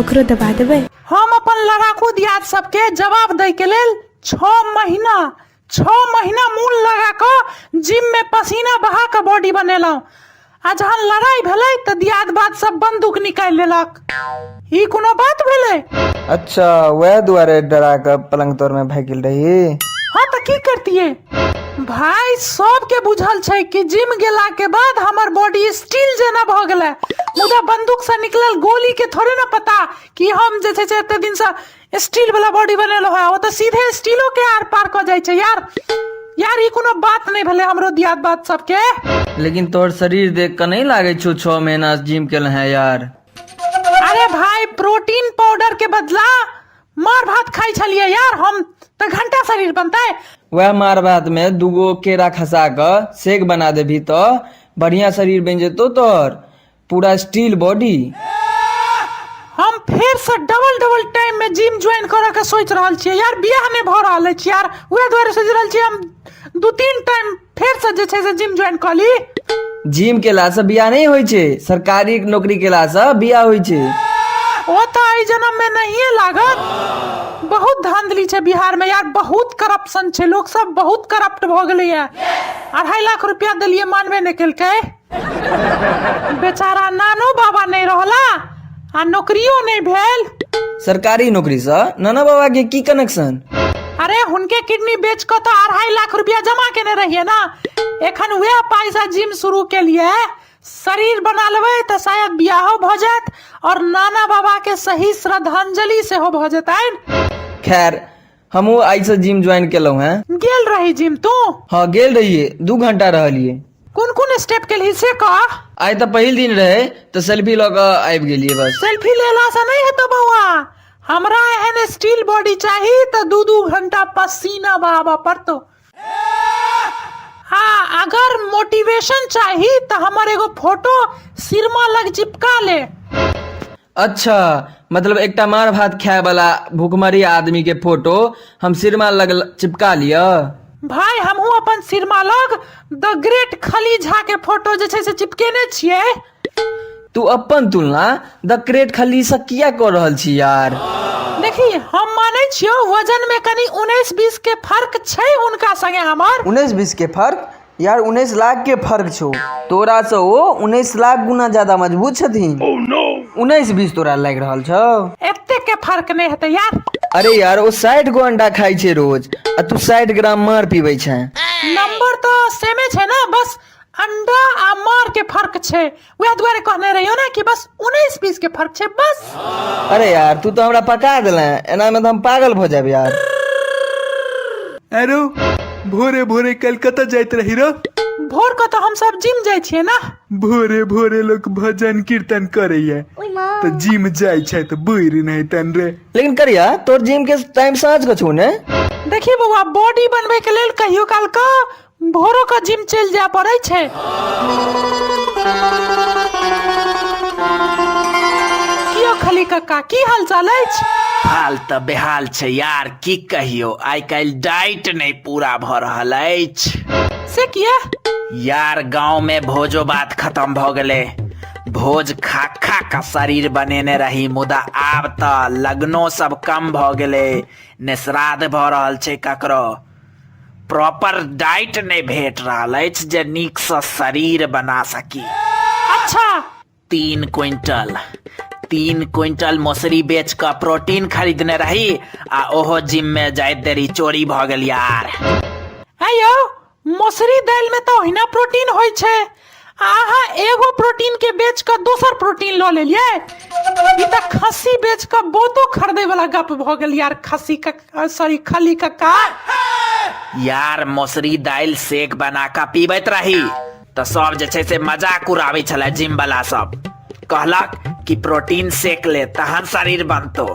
ओकरो दबा देवे। हम अपन लड़ाकू दियाद सबके जवाब दे के लेल 6 महीना मूल लगा के जिम में पसीना बहा के बॉडी बनेलौ। आ जहाँ लड़ाई भेलै त दियाद बाद सब बंदूक निकाल लेलक, ई कोनो बात भेलै? अच्छा वह दुआरे डरा के पलंग तोड़ में भाग गेल रही। हाँ तो की करतिए भाई, सब के बुझल छै कि जिम गेला के बाद हमर बॉडी स्टील जेना भ गेलै, मुदा बंदूक से निकलल गोली के थोड़े ना पता कि हम जे छै एते दिन से स्टील वाला बॉडी बनेलो है, वो तो सीधे स्टीलो के आर पार क जाय छै यार। यार ई कोनो बात नहीं भेले हमरो दियाद बात सबके। लेकिन तोर शरीर देख के नहीं लागे छो 6 महीना जिम केल है यार। अरे भाई प्रोटीन पाउडर के बदला मार भात खाई छलिए यार, हम तो घंटा शरीर बनता है। वह मार भात में 2 केरा खसा के शेक बना देभी तो बढ़िया शरीर बन जेतो तोर, पूरा स्टील बॉडी। हम फिर से डबल टाइम में जिम ज्वाइन करे के सोच रहल छियै यार, बियाह नहीं भ रहल अछि यार, उहे दुआरे सोच रहल छियै हम 2-3 टाइम फिर से जे छै से जिम ज्वाइन क ली। जिम केला से बियाह नहीं होय छै, सरकारी नौकरी केला से बियाह होय छै। वो तो आई जन्म में नहीं लागत। बहुत धांधली छे बिहार में यार, बहुत करप्शन छे, लोग सब बहुत करप्ट भ गेलै है। 2.5 लाख रुपया दिलिए मानबे नहीं केलकै। बेचारा नानो बाबा नहीं रहला आ नौकरियो नहीं भेल। सरकारी नौकरी से नाना बाबा के की कनेक्शन? अरे हुनके किडनी बेच कर तो 2.5 लाख रुपया जमा केने रहिए ना। एखन वे पैसा जिम शुरू के लिए शरीर बना लेबै तो शायद बियाहो भ जात और नाना बाबा के सही श्रद्धांजलि से हो भ जतैन। खैर हमहू आई से जिम ज्वाइन केलहुं हैं। गेल रही जिम तू? हाँ गेल रहिए, 2 घंटा रहलिए। कौन कौन स्टेप के लिए से कह? आई तो पहिल दिन रहे तो सेल्फी लग आबि गेलिए बस। सेल्फी लेला से नहीं हेतो बउआ, हमरा एहन स्टील बॉडी चाहिए तो 2-2 घंटा पसीना बहावा पड़तो। हाँ अगर मोटिवेशन चाहिए तो हमारे एगो फोटो सिरमा लग चिपका ले। अच्छा मतलब एकटा मार भात खाए वाला भूखमरी आदमी के फोटो हम सिरमा लग चिपका लिया। भाई हमहू अपन सिरमा लग द ग्रेट खली झा के फोटो जे छै से चिपकेने छियै। तू अपन तुलना द ग्रेट खली से किया कर रहल छी यार? देखी हम माने छियो वजन में कनी 19-20 के फर्क छै उनका संगे हमर। 19-20 के फर्क? यार 19 लाख के फर्क छो, तोरा से वो 19 लाख गुना ज्यादा मजबूत छथिन। 19-20 तोरा लग रहल छौ? एते के फर्क नहीं हेते यार। अरे यार वो 60 गो अंडा खाई छे रोज आ तू 60 ग्राम मार पीबै छे। नंबर तो सेमे छे ना, बस अंडा आ मार के फर्क छे। वह द्वारे कहने रहियो ना कि बस 19-20 के फर्क छे बस। अरे यार तू तो हमरा पका देले, एना में तो हम पागल भ जाब यार। अरे भोरे भोरे कलकत्ता जाइत रही रो? भोर को तो हम सब जिम जाय छिए ना। भोरे भोरे लोग भजन कीर्तन करैया तो जिम जाय छै तो बुइर नहीं तन रे। लेकिन करिया तोर जिम के टाइम साँझ को छौ ने? देखी बउआ बॉडी बनबे के लेल कहियो काल का भोरो का जिम चल जा पड़े छे। कियो खली कक्का की हाल चाल अछि? हाल तो बेहाल छे यार, की कहियो आइ काल्हि डाइट नहीं पूरा भ रहल अछि। से किया? यार गांव में भोजो बात खत्म भ गेले। भोज खा खा का शरीर बनेने रही, मुदा आब तो लगनो सब कम भ गेले, ने श्राद्ध भ रहल छे ककरो। प्रॉपर डाइट नहीं भेट रहल अछि जे नीक से शरीर बना सकी। अच्छा 3 क्विंटल मौसरी बेच कर प्रोटीन खरीदने रही आ ओहो जिम में जाइत देरी चोरी भ गेल यार। आयो मौसरी दाल में तो हिना प्रोटीन होय छे, आहा एगो प्रोटीन के बेच कर दोसर प्रोटीन लो लेलिए। ई त खस्सी बेच कर बोतो खरीदे वाला गप भ गेल यार। खस्सी का सॉरी खली कक्का यार मौसरी दाल शेक बना का पीबैत रही तो सब जे छै से मजाक उड़ाबै छले जिम वाला सब। कहलक कि प्रोटीन शेक ले तहन शरीर बनतो,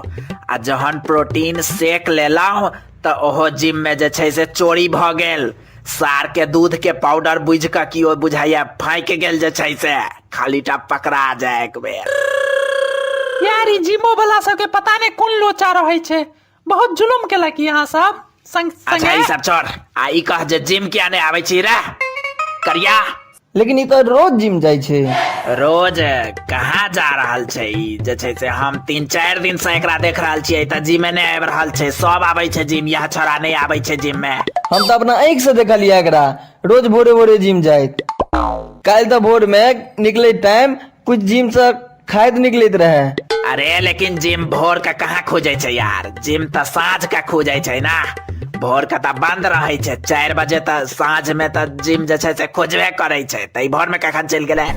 आ जहन प्रोटीन शेक लेलहुं तो ओहो जिम में जे छै से चोरी भ गेल। सार के दूध के पाउडर बुझ के कियो बुझाइया फाँक गेल जे छै से, खाली टा पकड़ा जाए एक बेर। यार ई जिमो वाला सब के पता नहीं कौन लोचा रहे छे, बहुत जुलुम केलक यहाँ सब संग संग। अच्छा ई सब छोड़, आ ई कह जे जिम किया नहीं आबै छी रे करिया? लेकिन ई तो रोज जिम जाय छे। रोज कहाँ जा रहल छै ई जे छै से हम 3-4 दिन से एकरा देख रहल छियै त जिम में नहीं आबि रहल छै। सब आबै छै जिम, यह छोरा नहीं आबै छै जिम में। हम तो अपना आँख से देखलिए एकरा रोज भोरे भोरे जिम जाइत। काल तो भोर में निकले टाइम कुछ जिम से खाद निकलत रहे। अरे लेकिन जिम भोर का कहाँ खोजे छै यार, जिम तो साँझ का खोजे छै ना। भोर का तो बंद रहे छै, 4 बजे तक साँझ में तो जिम जे छै से खोजबे करे छै। त ई भोर में कखन चल गेले?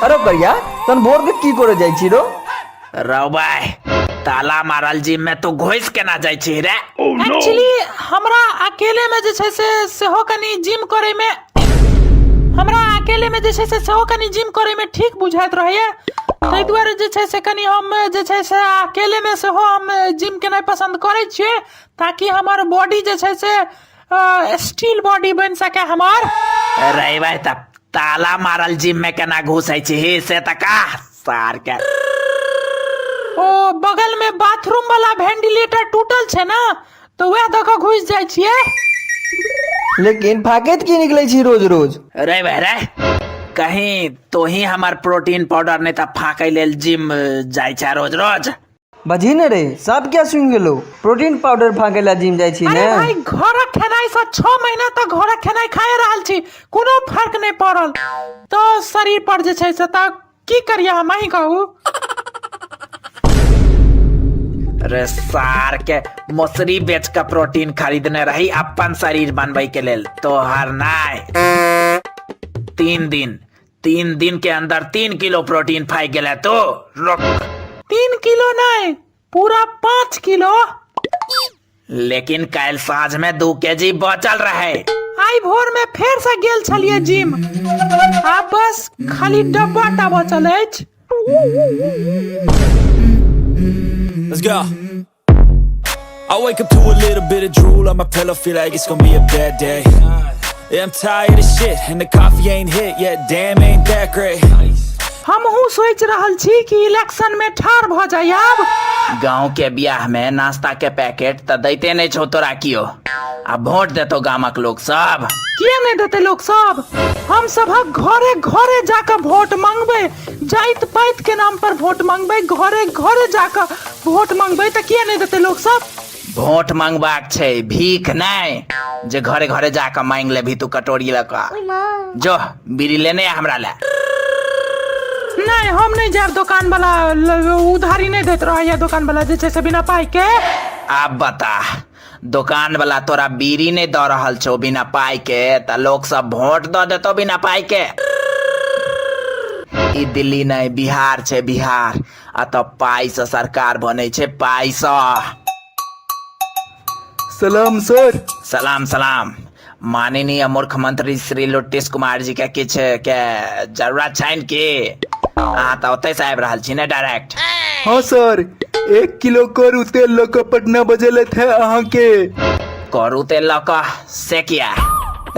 अरे करिया तन भोर के की करे जाय छी रो? रौबाई ताला मारल जिम में तू घुस के ना जाय छी रे? एक्चुअली हमरा अकेले में जे छै से सेहो कनी जिम करे में सेहो कनी जिम करे में ठीक बुझाइत रहैया। ताहि दुआरे जे छै से कनी हम जे छै से अकेले में सेहो हम जिम केनाइ पसंद करे छियै, ताकि हमर बॉडी जे छै से स्टील बॉडी बन सके हमर। रे भाई तब ताला मारल जिम में केना घुसै छी से त का सार के? ओ बगल में बाथरूम वाला वेंटिलेटर टूटल छे ना, तो वह दक घुस जाय छियै। लेकिन फाकेत की निकले छी रोज रोज? रे भाई रे कहीं तो ही हमार प्रोटीन पाउडर नहीं था फाँकै लेल जिम जाइ छै रोज रोज। बजी ने रे सब क्या सुन गेलो प्रोटीन पाउडर फाके ला जिम जाइ छी अरे ने। भाई घरक खेनाई से 6 महीना तक घरक खेनाई खाए रहल छी, कोनो फर्क नहीं पड़ल, तो शरीर पर जे छै से त की करिए हम ही कहू। रे सार के मौसरी बेच के प्रोटीन खरीदने रही अपन शरीर बनबे के लेल, तो हर नाय 3 दिन के अंदर 3 किलो प्रोटीन फाइक गेले तो रुक। 3 किलो नहीं पूरा 5 किलो। लेकिन कल साँझ में 2 केजी बचल रहे। आई भोर में फिर से गेल छलिए जिम, आब बस खाली डब्बा टा बचल अछि। Let's go. I wake up to a little bit of drool on my pillow, feel like it's gonna be a bad day. Yeah, I'm tired of shit and the coffee ain't hit yet, damn ain't that great. हमहू सोच रहल छी कि election में ठार भ जाय। अब गांव के ब्याह में नाश्ता के पैकेट त दैते नहीं छो तोरा कियो, अब वोट देतो गामक लोग सब। किए नहीं देते लोग सब? हम सब घरे घरे जाकर वोट मांगबे, जाइत पाइत के नाम पर वोट मांगबे, घरे घरे जाकर वोट मांगबे, तो किए नहीं देते लोग सब? वोट मांगबाक छै, भीख नहीं जे घरे घरे जाकर मांग ले भी तू कटोरी लका। जो बीड़ी लेने हमरा ले। नहीं हम नहीं जाब, दुकान वाला उधारी नहीं देत रहा, दुकान वाला जे छै से बिना पाई के। अब बता दुकान वाला तोरा बीड़ी नहीं दे रहल छो बिना पाई के, त लोग सब वोट दे देतो बिना पाई के। ई दिल्ली नहीं बिहार छै, बिहार आ तो पाई से सरकार बने छै, पाई से। सलाम सर। सलाम सलाम। माननीय मुख्यमंत्री श्री लोटेश कुमार जी के किछ के जरूरत छन की? अहाँ तो ओते से आबि रहल छी ने डायरेक्ट? हाँ सर, 1 किलो करू तेल ल के पटना बजेले थे अहाँ के। करू तेल ल के से किया?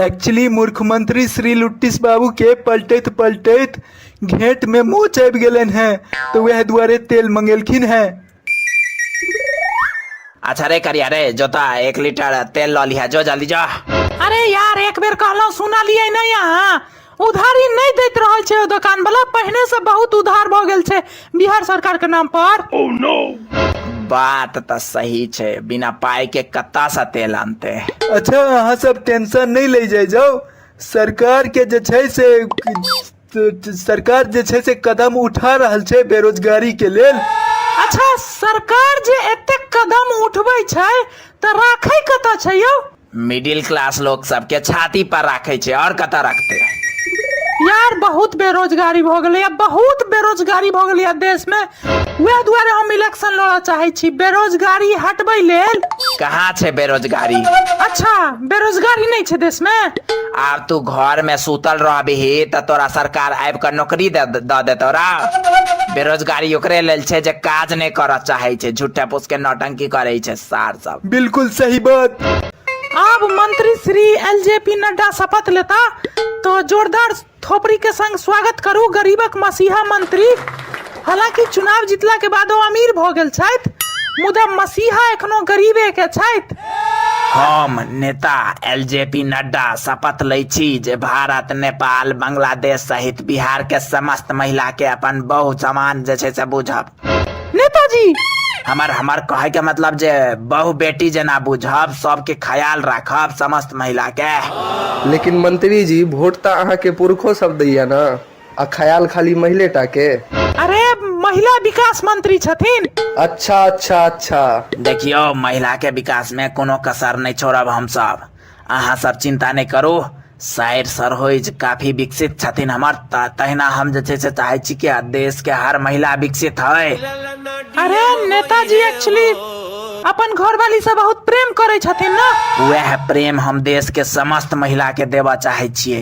एक्चुअली मुख्यमंत्री श्री लुटिस बाबू के पलटैत पलटैत घेट में मोच आबि गेलन हैं, तो वह दुआरे तेल मंगेलखिन हैं। अच्छा रे करिया रे, जोता 1 लीटर तेल ल लिया, जो जल्दी जा। अरे यार एक बेर कहलो सुना लिए नहीं, यहाँ उधारी नहीं देत रहल छै दुकान वाला, पहले से बहुत उधार भ गेल छै बिहार सरकार के नाम पर। Oh no. बात तो सही छै, बिना पाई के कत्ता सा तेल आनते। अच्छा अहाँ सब टेंशन नहीं ले जाओ, सरकार के जे छै से सरकार जे छै से कदम उठा रहल छै बेरोजगारी के लेल। अच्छा सरकार जे एते कदम उठबै छै त राखै कतऽ छै यौ? मिडिल क्लास लोग सबके छाती पर राखे छै, और कतऽ रखते? यार बहुत बेरोजगारी भ गेलै, बहुत बेरोजगारी भ गेलै देश में, वह दुआरे हम इलेक्शन लड़ऽ चाहे छी बेरोजगारी हटबै लेल। कहाँ छै बेरोजगारी? अच्छा बेरोजगारी नहीं छै देश में? आब तू घर में सुतल रहबही त तोरा सरकार आबि कर नौकरी दे देतो रा। बेरोजगारी ओकरे लेल छै जे काज नहीं करऽ चाहे छै, झूठे पूछ के नौटंकी करे छै सार सब। बिल्कुल सही बात। अब मंत्री श्री एलजेपी नड्डा शपथ लेता तो जोरदार थोपड़ी के संग स्वागत करू गरीबक मसीहा मंत्री। हालांकि चुनाव जीतला के बाद वो अमीर भ गेल छथि, मुदा मसीहा एखनो गरीबे के छथि। हम नेता एलजेपी नड्डा शपथ लै छी जे भारत, नेपाल, बांग्लादेश सहित बिहार के समस्त महिला के अपन बहु समान जे छै से बुझब। नेताजी हमर कहे के मतलब जे बहु बेटी जना बुझब, सबके ख्याल रखब समस्त महिला के। लेकिन मंत्री जी वोट तो अहाँ के पुरखो सब दैया ना, आ ख्याल खाली महिले टा के। अरे महिला विकास मंत्री छथिन। अच्छा अच्छा अच्छा। देखियो महिला के विकास में कोनो कसर नहीं छोड़ब हम सब, अहाँ सब चिंता नहीं करू। साइड सरोज काफी विकसित छथिन हमर, तहिना हम जे छै से चाहे छी कि देश के हर महिला विकसित है। अरे नेताजी एक्चुअली अपन घरवाली से बहुत प्रेम करे छथिन ना, वह प्रेम हम देश के समस्त महिला के देवा चाहे छियै,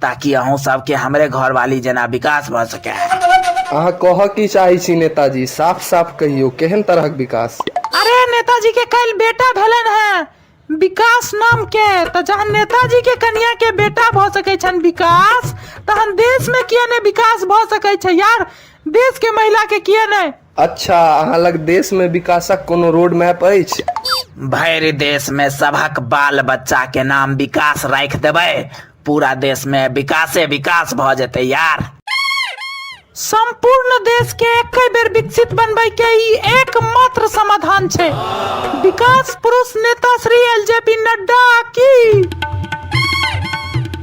ताकि अहूँ सबके हमरे घरवाली जना विकास भ सके। अहाँ कह की चाहे छी नेताजी, साफ साफ कहियो केहन तरहक विकास? अरे नेताजी के कल बेटा भेलन है विकास नाम के, तो जहन नेताजी के कन्या के बेटा भ सके छन विकास, तहन देश में किया ने विकास भ सके छै यार, देश के महिला के किया नहीं। अच्छा अहाँ लग देश में विकासक कोनो रोड मैप अछि? भरि देश में सबक बाल बच्चा के नाम विकास राख देबै, पूरा देश में विकासे विकास भ जेते यार। संपूर्ण देश के एक बेर विकसित बनबै के ई एकमात्र समाधान छै। विकास पुरुष नेता श्री एलजेपी नड्डा की।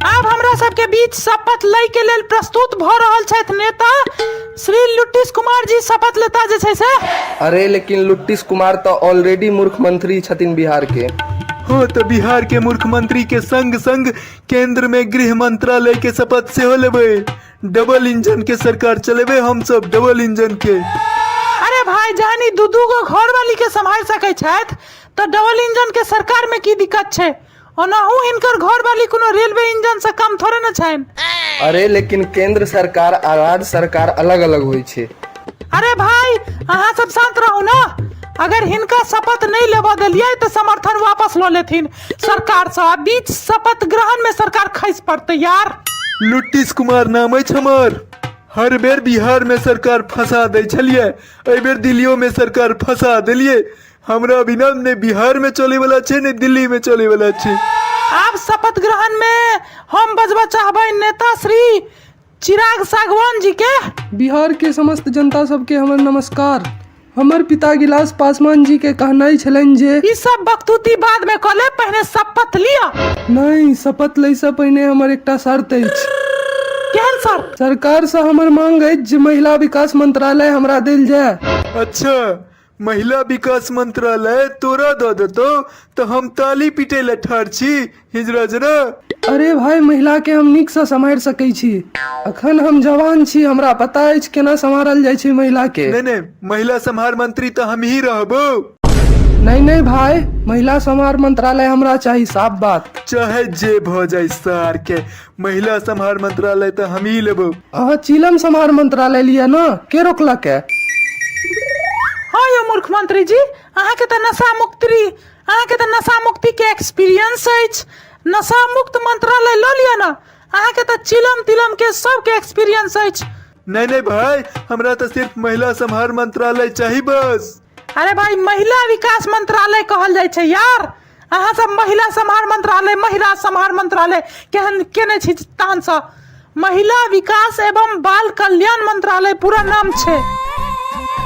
अब हमरा सबके बीच शपथ लय के लेल प्रस्तुत भ रहल छथि नेता श्री लुट्टिस कुमार जी। शपथ लेता जे छै से। अरे लेकिन लुट्टिस कुमार तो ऑलरेडी मुख्यमंत्री छथिन बिहार के। हाँ तो बिहार के मुख्यमंत्री के संग संग केंद्र में गृह मंत्रालय के शपथ से हो लेबे। डबल इंजन के सरकार चलेबे हम सब, डबल इंजन के। अरे भाई जानी दू गो घर वाली के संभाल सकै छथि तो डबल इंजन के सरकार में की दिक्कत छै? ओनाहू हिनकर घर वाली कोनो रेलवे इंजन से कम थोड़े न छन। अरे लेकिन केंद्र सरकार आ राज्य सरकार अलग अलग होय छै। अरे भाई अहाँ सब शांत रहू ना। अगर हिनका शपथ नहीं लेवा दिलिए तो समर्थन वापस लो लेथिन सरकार से। बीच शपथ ग्रहण में सरकार खस पड़ते यार। लुट्टिस कुमार नाम अछि हमर। हर बेर बिहार में सरकार फंसा दै छलिए, एहि बेर दिल्लियो में सरकार फंसा देलिए। हमरा बिना ने बिहार में चले वाला छे ने दिल्ली में चले वाला छे। आप शपथ ग्रहण में हम बजबा चाहबै नेता श्री चिराग सागवान जी के। बिहार के समस्त जनता सबके हमर नमस्कार। हमर पिता गिलास पासवान जी के कहनाई छलन जे ई सब बकतूती बाद में कले, पहले शपथ लिया। नहीं, शपथ लै से पहिने हमर एकटा शर्त अछि। केहन सर? सरकार से हमर मांग अछि जे महिला विकास मंत्रालय हमरा देल जाय। अच्छा, महिला विकास मंत्रालय तोरा दो देतो तो हम ताली पीटे ले ठाड़ छी हिजरा जरा। अरे भाई महिला के हम नीक से सम्हार सकै छी। अखन हम जवान छी, हमरा पता अछि केना सम्हारल जाइ छै महिला के। नहीं, महिला संहार मंत्री तो हम ही रहबो। नहीं भाई, महिला संहार मंत्रालय हमरा चाहिए, साफ बात। चाहे जे भ जाए सार के, महिला संहार मंत्रालय तो हम ही लेबो। अहाँ चिलम संहार मंत्रालय लिया ना, के रोकलक है? हाँ यो मुख्यमंत्री जी, अहाँ के तो नशा मुक्ति के एक्सपीरियंस अछि। नशा मुक्त मंत्रालय लो लिया ना। अहाँ के तो चिलम तिलम के सब के एक्सपीरियंस अछि। नहीं भाई, हमरा तो सिर्फ महिला संहार मंत्रालय चाहिए बस। अरे भाई महिला विकास मंत्रालय कहल जाय छै यार। अहाँ सब महिला संहार मंत्रालय केहन केने छी तान सा। महिला विकास एवं बाल कल्याण मंत्रालय पूरा नाम छै।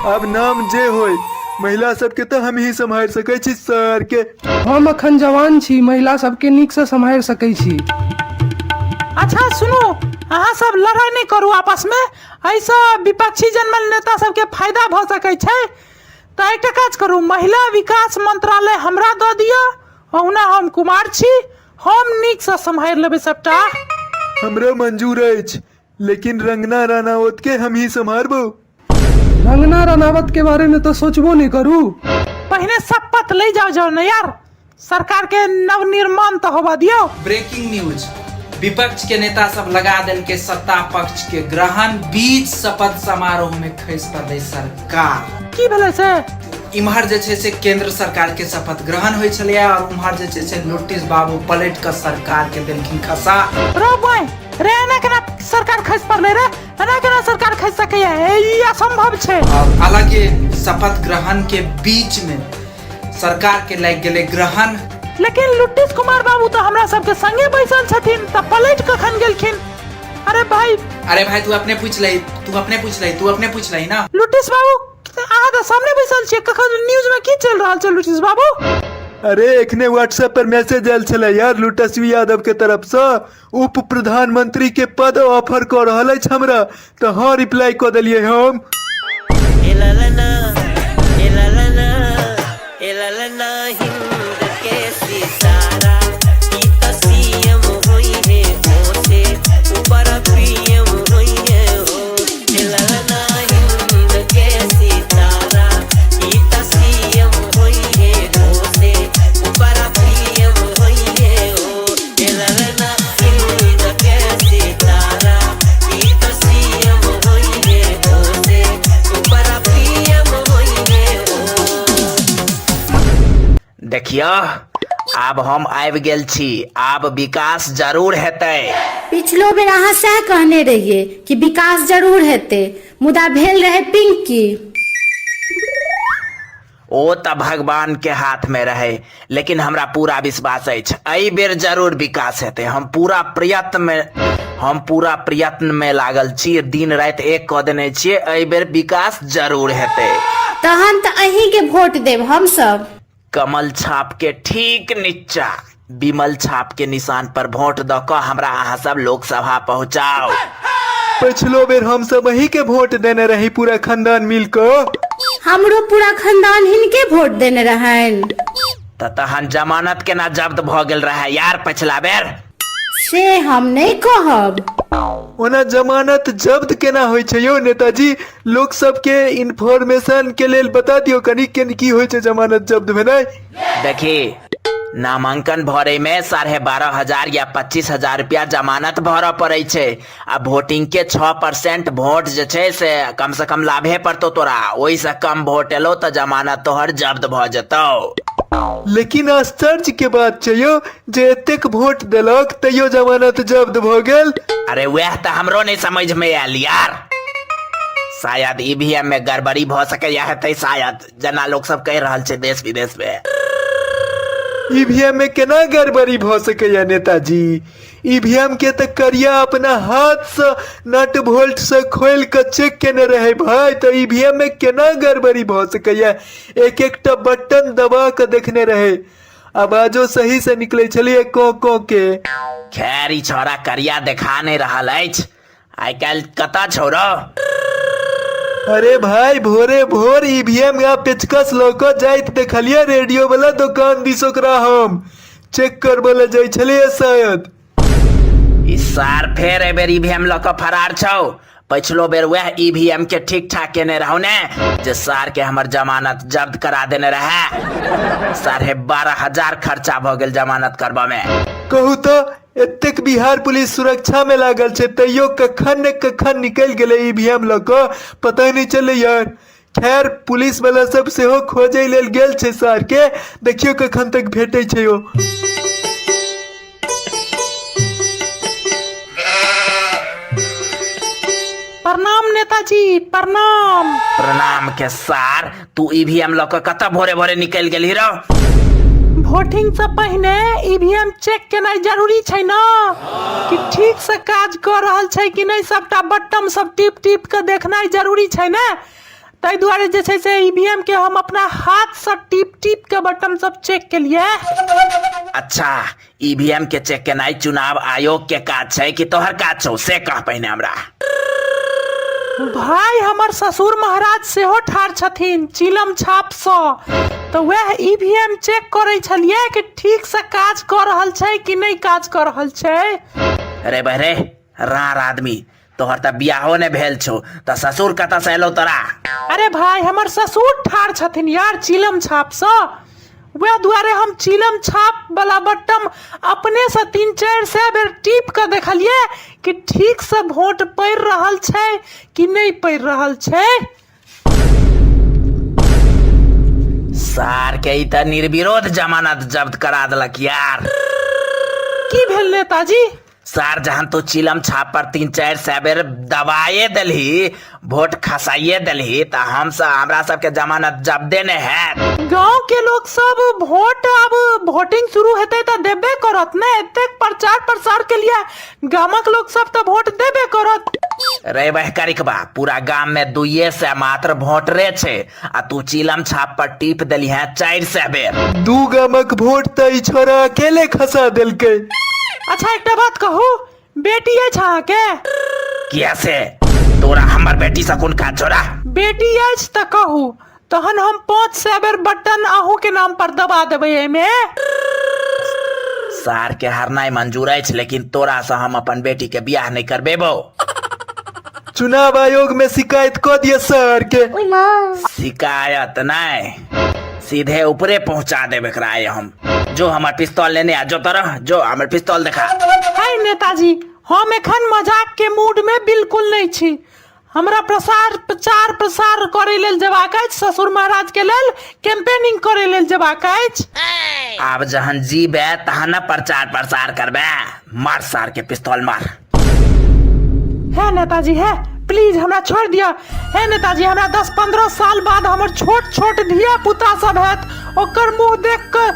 अब नाम जे होय, महिला सबके तो हम ही संभाल सकै छी सर के। हम अखन जवान छी, महिला सबके नीक से संभाल सकै छी। अच्छा सुनो, अहाँ सब लड़ाई नहीं करू आपस में। ऐसा विपक्षी जनमल नेता सबके फायदा भ सकै छै। तो एक काज करू, महिला विकास मंत्रालय हमरा दो दिया। ओना हम कुमार छी, हम नीक से संभाल लेबै सबटा। हमरा मंजूर अछि, लेकिन रंगना रानावत के हम ही संभारबो। रंगना रनावत के बारे में तो सोचबो नहीं करू। पहले शपथ ले जाओ ना यार। सरकार के नवनिर्माण तो होवा दियो। ब्रेकिंग न्यूज, विपक्ष के नेता सब लगा देल के सत्ता पक्ष के ग्रहण बीच शपथ समारोह में खसि पड़लै सरकार। की भेलै से? इम्हर जे छै से केंद्र सरकार के शपथ ग्रहण होइ छलै और उम्हर जे छै से लुट्टिस बाबू पलट कर सरकार के देलखिन खसा। रो भाई, रे एना केना सरकार खसि पड़लै रे? एना केना सरकार खसि सकै है? ई असंभव छै। हालांकि शपथ ग्रहण के बीच में सरकार के लग गेलै ग्रहण। लेकिन लुट्टिस कुमार बाबू तो हमरा सबके संगे बैसल छथिन, त पलट कखन गेलखिन? अरे भाई तू अपने पूछ लही ना। लुट्टिस बाबू अहाँ तो सामने बैसल छियै, कखन न्यूज में की चल रहल छै लुट्टिस बाबू? अरे एखने व्हाट्सएप पर मैसेज आयल छले यार लुटस्वी यादव के तरफ से, उप प्रधानमंत्री के पद ऑफर कर रहल अछि हमरा, तो हाँ रिप्लाई क देलिए हम। देखियो, अब हम आबि गेल छी, आब विकास जरूर हेतै। पिछलो बेर अहाँ सह कहने रहिए कि विकास जरूर हेतै, मुदा भेल रहे पिंकी। ओ त भगवान के हाथ में रहे, लेकिन हमरा पूरा विश्वास अछि एहि बेर जरूर विकास हेतै। हम पूरा प्रयत्न में लागल छी, दिन रात एक कऽ देने छियै, एहि बेर विकास जरूर हेतै। तहन तऽ अहीं के वोट देब हम सब। कमल छाप के ठीक नीचा विमल छाप के निशान पर वोट दऽ कऽ हमरा अहाँ सब लोकसभा पहुँचाओ। पिछलो बेर हम सब वही के वोट देने रही, पूरा खानदान मिलकर। हमरो पूरा खानदान हिनके वोट देने रहन। तहन जमानत केना जब्त भ गेल रहे यार पिछला बेर? से हम नहीं कहब। ओना जमानत जब्त केना होइ छै यौ नेताजी? लोक सबके इन्फॉर्मेशन के लेल बता दियो कनी की होइ छै जमानत जब्त भेनाइ। देखी, नामांकन भरे में 12,500 या 25,000 रुपया जमानत भरऽ पड़े छै। आ वोटिंग के 6% वोट जे छै से कम से कम लाभे पड़तो तोरा। ओहि से कम वोट एलो तो जमानत तोहर जब्त भ जेतौ। लेकिन आश्चर्य के बात छै यौ जे एतेक वोट देलक तैयो जमानत जब्त भ गेल। अरे वह तो हमरो नहीं समझ में आयल यार। शायद ईवीएम में गड़बड़ी भ सकैया हेतै, शायद जना लोग सब कह रहल छै देश विदेश में। ईवीएम में केना गड़बड़ी भ सकैया नेताजी? ईवीएम के त करिया अपना हाथ से नट बोल्ट से खोल के चेक केने रहे भाई, तो ईवीएम में केना गड़बड़ी भ सकैया? एक एकटा बटन दबा के देखने रहे, आवाजो सही से निकले छलिए को के। खैर ई छोरा करिया देखा नहीं रहल अछि। आइ काल्हि कता छोरो? अरे भाई भोरे भोर ईवीएम या पेचकस लौको जाइत देखलिए रेडियो वाला दुकान दिस ओकरा हम चेक करबले जाय छलिए शायद। इस सार फेर ए बेर ईवीएम लऽ कऽ फरार छौ। पिछलो बेर वह ईवीएम के ठीक ठाक केने रहौ ने, जे सार के हमर जमानत जब्त करा देने रहे। 12,500 खर्चा भ गेल जमानत करबा में। कहू तो एतेक बिहार पुलिस सुरक्षा में लागल छै, तैयो कखन ने कखन निकल गेले ईवीएम लऽ कऽ, पता नहीं चले यार। खैर पुलिस वाला सब सेहो खोजे लेल गेल छै सार के, देखियो कखन तक भेटै छै ओ। प्रणाम नेताजी, प्रणाम। प्रणाम के सार, तू ईवीएम लऽ कऽ कतऽ भोरे भोरे निकल गेली रौ? वोटिंग से पहले ईवीएम चेक केनाइ जरूरी छै ना, कि ठीक से काज कर रहल छै कि नहीं, सबटा बटन सब टिप के देखनाइ जरूरी छै ना। ताहि दुआरे जे छै से ईवीएम के हम अपना हाथ से टिप के बटन सब चेक केलिए। अच्छा, ईवीएम के चेक केनाइ चुनाव आयोग के काज छै कि तोहर काज छौ से कह पहिने हमरा। भाई हमर ससुर महाराज सेहो ठार छथिन चिलम छाप सँ, तो वह ईवीएम चेक करे छलिए कि ठीक से काज कर रहल छै कि नहीं काज कर रहल छै। अरे बहरे रार आदमी, तोहर त बियाहो ने भेल छौ, त ससुर कतऽ से एलो तोरा? अरे भाई हमर ससुर ठार छथिन यार चिलम छाप सँ, वह दुआरे हम चिलम छाप वाला बटन अपने से 3-4 बेर टिप के देखलिए कि ठीक से वोट पड़ रहल छै कि नहीं पड़ रहल छै। सार के त निर्विरोध जमानत जब्त करा देलक यार। की भेल नेताजी? सार जहन तो चिलम छाप पर 3-4 बेर दबाए दलही, वोट खसाइए दलही, त हमरा सबके जमानत जब्दे ने है। गांव के लोग सब वोट अब वोटिंग शुरू हेतै त देबे करत ने, एतेक प्रचार प्रसार के लिए गामक लोग सब त वोट देबे करत। रे बह करिकबा, पूरा गांव में 200 मात्र वोटरे छै, आ तू चिलम छाप पर टिप देली है 400 बेर। 2 गामक वोट त ई छोरा अकेले खसा देलकै। अच्छा एकटा बात कहू, बेटी अछि अहाँके? किया से तोरा हमर बेटी से कोन काज छोड़ा? बेटी अछि त कहू, तहन हम 500 बेर बटन अहू के नाम पर दबा देबै एमे। सार के हरनाई मंजूर अछि, लेकिन तोरा से हम अपन बेटी के बियाह नहीं करबेबो। चुनाव आयोग में शिकायत कर दिया सर के। शिकायत नहीं, सीधे ऊपरे पहुंचा देबे कराए हम। जो हमार पिस्तौल लेने आ, जो तरह जो हमार पिस्तौल देखा। हाय नेताजी, हम एखन मजाक के मूड में बिल्कुल नहीं छी। हमरा प्रचार प्रसार करे लेल जेबाक अछि, ससुर महाराज के लेल कैंपेनिंग करे लेल जेबाक अछि। आब जहन जीबे तहन प्रचार प्रसार करबे। मार सार के पिस्तौल मार। है नेताजी है, प्लीज हमरा छोड़ दिया। है नेताजी, हमरा 10-15 साल बाद हमर छोट छोट धिया पुता सब हैत, ओकर मुंह देख कर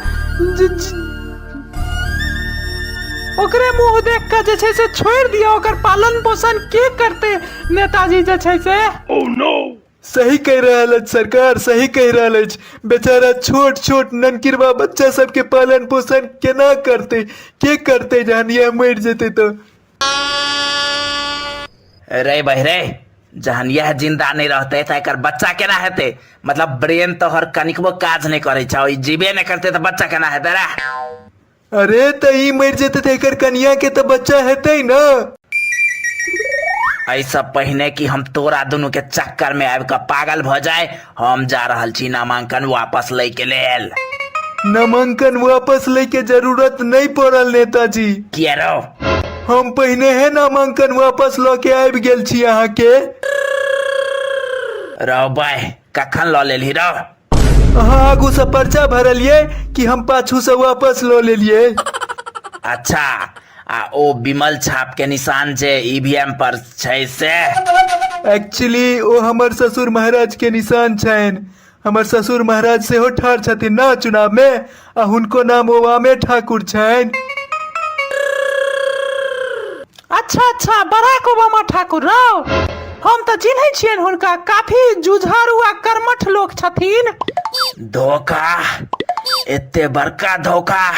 ओकरे मुंह देख कर जे छै से छोड़ दिया, ओकर पालन पोषण के करते नेताजी जे छै से। ओह नो, सही कह रहल अछि सरकार, सही कह रहल अछि। बेचारा छोट छोट ननकिरवा बच्चा सबके पालन पोषण केना करते, के करते जहन ये मर जेते तो। रे बहरे, जहन यह जिंदा नहीं रहते तो एकर बच्चा केना हेते? मतलब ब्रेन तो हर कनिकबो काज नहीं करे छै, ई जीवे नहीं करते तो बच्चा केना हेते रे? अरे तो ई मर जेते तो एकर कनिया के तो बच्चा हेते ना। ऐसा पहिने कि हम तोरा दोनों के चक्कर में आबि के पागल भ जाए, हम जा रहल छी नामांकन वापस लै के लेल। नामांकन वापस ले के जरूरत नहीं पड़ल नेताजी। किया रो? हम पहिने है नामांकन वापस ल के आबि गेल छी अहाँ के। रो भाई, कखन ल लेली रो? अहाँ आगू से पर्चा भरलिए कि हम पाछू से वापस ल लेलिए? अच्छा, आ ओ बिमल छाप के निशान जे ईवीएम पर छै से? एक्चुअली ओ हमर ससुर महाराज के निशान छनि। हमर ससुर महाराज सेहो ठाढ़ छथिन ना चुनाव में, आ हुनको नाम ओवामे ठाकुर छनि। अच्छा, बराक ओबामा ठाकुर राव, हम तो चिन्है छियनि हुनका, काफी जुझारू आ कर्मठ लोक छथिन। धोखा, एते बड़का धोखा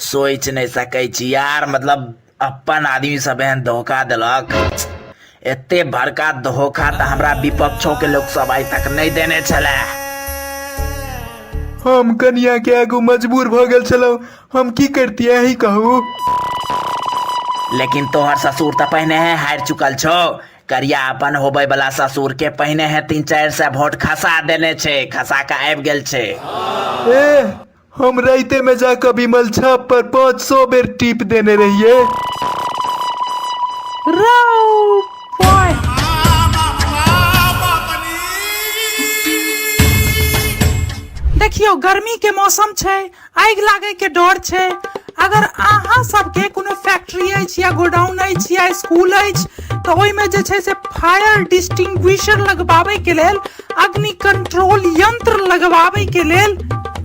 सोच नहीं सकै छी यार। मतलब अपन आदमी सब एहन धोखा देलक, एते बड़का धोखा तो हमरा विपक्षों के लोग सब आइ तक नहीं देने छले। हम कनिया के आगू मजबूर भ गेल छलहुँ, हम की करतियै ही कहू। लेकिन तोहर ससुर तो पहने है हार चुकल छो। करिया अपन होबे वाला ससुर के पहने है 3-4 वोट खसा देने छे, खसा के आबि गेल छे। हम राइते में जाकर विमल छाप पर 500 बेर टीप देने रहिए। देखियो, गर्मी के मौसम छै, आग लागे के डर छै। अगर अहाँ सबके कोनो फैक्ट्री अछि या गोडाउन अछि या स्कूल अछि तो ओहि में जे छै से फायर डिस्टिंग्विशर लगवावे के लेल, अग्नि कंट्रोल यंत्र लगवावे के लेल,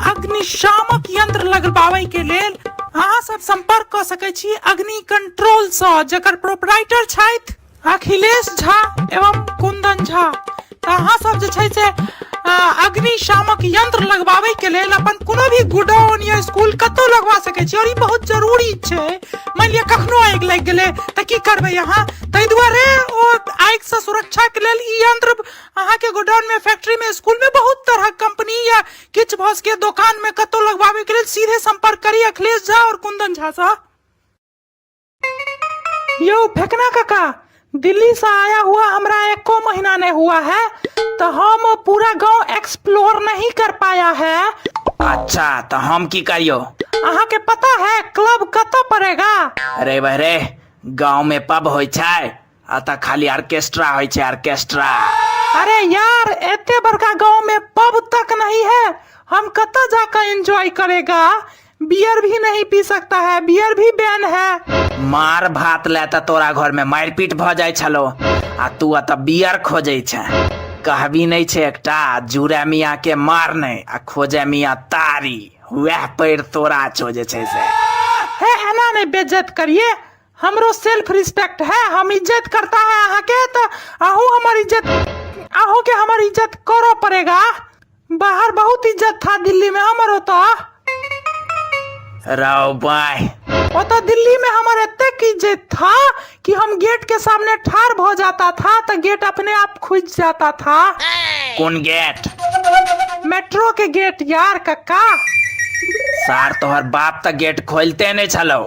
अग्निशामक यंत्र लगवावे के लेल अहाँ सब संपर्क कर सकै छी अग्नि कंट्रोल सँ, जकर प्रोपराइटर छथि अखिलेश झा एवं कुंदन झा। अहाँ सब जे छै से अग्निशामक यंत्र लगवावे के लेल अपन कोनो भी गोडाउन या स्कूल कतौ लगवा सकै छी, और ई बहुत जरूरी छै। मान लिअ कखनो आगि लागि गेलै तऽ की करबै अहाँ? ताहि दुआरे ओ आगि से सुरक्षा के लेल ई यंत्र अहाँ के गोडाउन में, फैक्ट्री में, स्कूल में, बहुत तरह कंपनी या किछ भस के दुकान में कतौ लगवावे के लेल सीधे संपर्क करी अखिलेश झा और कुंदन झा से। यो फेकना काका, दिल्ली से आया हुआ हमरा 1 महीना नहीं हुआ है, तो हम पूरा गांव एक्सप्लोर नहीं कर पाया है। अच्छा, तो हम की करियो? अहाँ के पता है क्लब कतौ पड़ेगा? अरे बहरे, गांव में पब होय छै, अतः खाली ऑर्केस्ट्रा होय छै, ऑर्केस्ट्रा। अरे यार, एते बड़का गांव में पब तक नहीं है, हम कतौ जाकर एंजॉय करेगा? बियर भी नहीं पी सकता है, बियर भी बैन है। मार भात ले त तोरा घर में मारपीट भ जाय छलो, आ तू अत बियर खोजे छै। कहबी नहीं छै एकटा, जुरे मियाँ के मार नहीं आ खोजे मियाँ तारी, वह पैर तोरा छो जे छै से। है एना नहीं बेइज्जत करिए, हमरो सेल्फ रिस्पेक्ट है, हम इज्जत करता है अहाँ के, तो आहू हमारी इज्जत, आहू के हमारी इज्जत करो पड़ेगा। बाहर बहुत इज्जत था, दिल्ली में हमारो तो राव भाई, वो तो दिल्ली में हमारे इतने इज्जत था कि हम गेट के सामने ठाड़ हो जाता था तो गेट अपने आप खुज जाता था। कौन गेट? मेट्रो के गेट यार कक्का। सार तोहर बाप तो गेट खोलते नहीं छलो,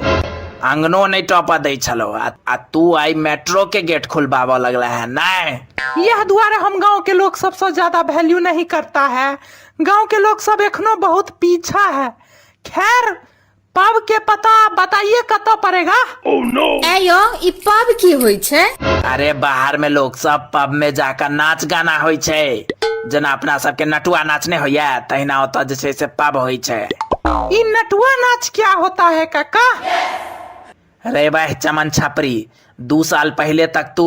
अंगनो नहीं टॉपा दे छलो, आ तू आई मेट्रो के गेट खुलवावा लगला है। नहीं, यह द्वारा हम गांव के लोग सबसे ज्यादा वैल्यू नहीं करता है, गांव के लोग सब एखनो बहुत पीछा है। खैर, पब के पता बताइए कतौ पड़ेगा? Oh no. एयो, ई पब की होय छै? अरे बाहर में लोग सब पब में जाकर नाच गाना होय छै, जना अपना सबके नटुआ नाचने होया, तहिना ओतऽ जे छै से पब होय छै। ई नटुआ नाच क्या होता है काका? रे भाई चमन छपरी 2 साल पहले तक तू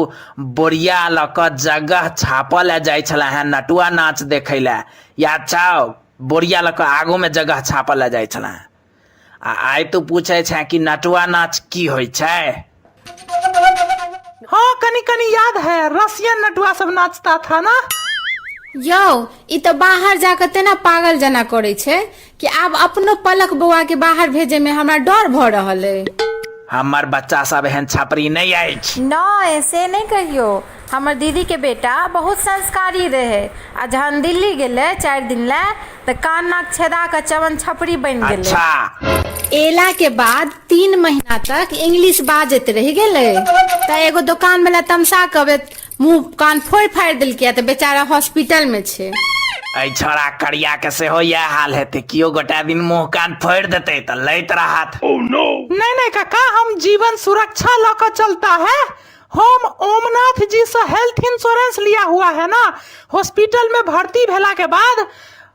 बोरिया लक जगह छापल जाय छला है नटुआ नाच देखे ला। याद छौ बोरिया लक आगू में जगह छापल जाय छला। आइ तू पूछे छै कि नटुआ नाच की होय छै। हाँ कनी कनी याद है, रसियन नटुआ सब नाचता था ना। यौ ई तो बाहर जाकर तेना पागल जना करे छे कि आब अपनो पलक बौआ के बाहर भेजे में हमरा डर भ रहल है। हमर बच्चा सब एहन छपरी नहीं अछि। न ऐसे नहीं कहियो, हमर दीदी के बेटा बहुत संस्कारी रहे आ जहन दिल्ली गेले 4 दिन ले त कान नाक छेदा के चमन छपरी बन गेले। अच्छा एला के बाद 3 महीना तक इंग्लिश बाजत रह गेले त एगो दुकान वाला तमसा के मुंह कान फोड़ फाड़ दिलके त बेचारा हॉस्पिटल में छे। ऐ छोरा करिया के से हो यह हाल है, कियो गोटा दिन मुंह कान फोड़ देते तो लैत रहत। नहीं नहीं काका, हम जीवन सुरक्षा लकर चलता है। हम ओमनाथ जी से हेल्थ इंश्योरेंस लिया हुआ है ना। हॉस्पिटल में भर्ती भेला के बाद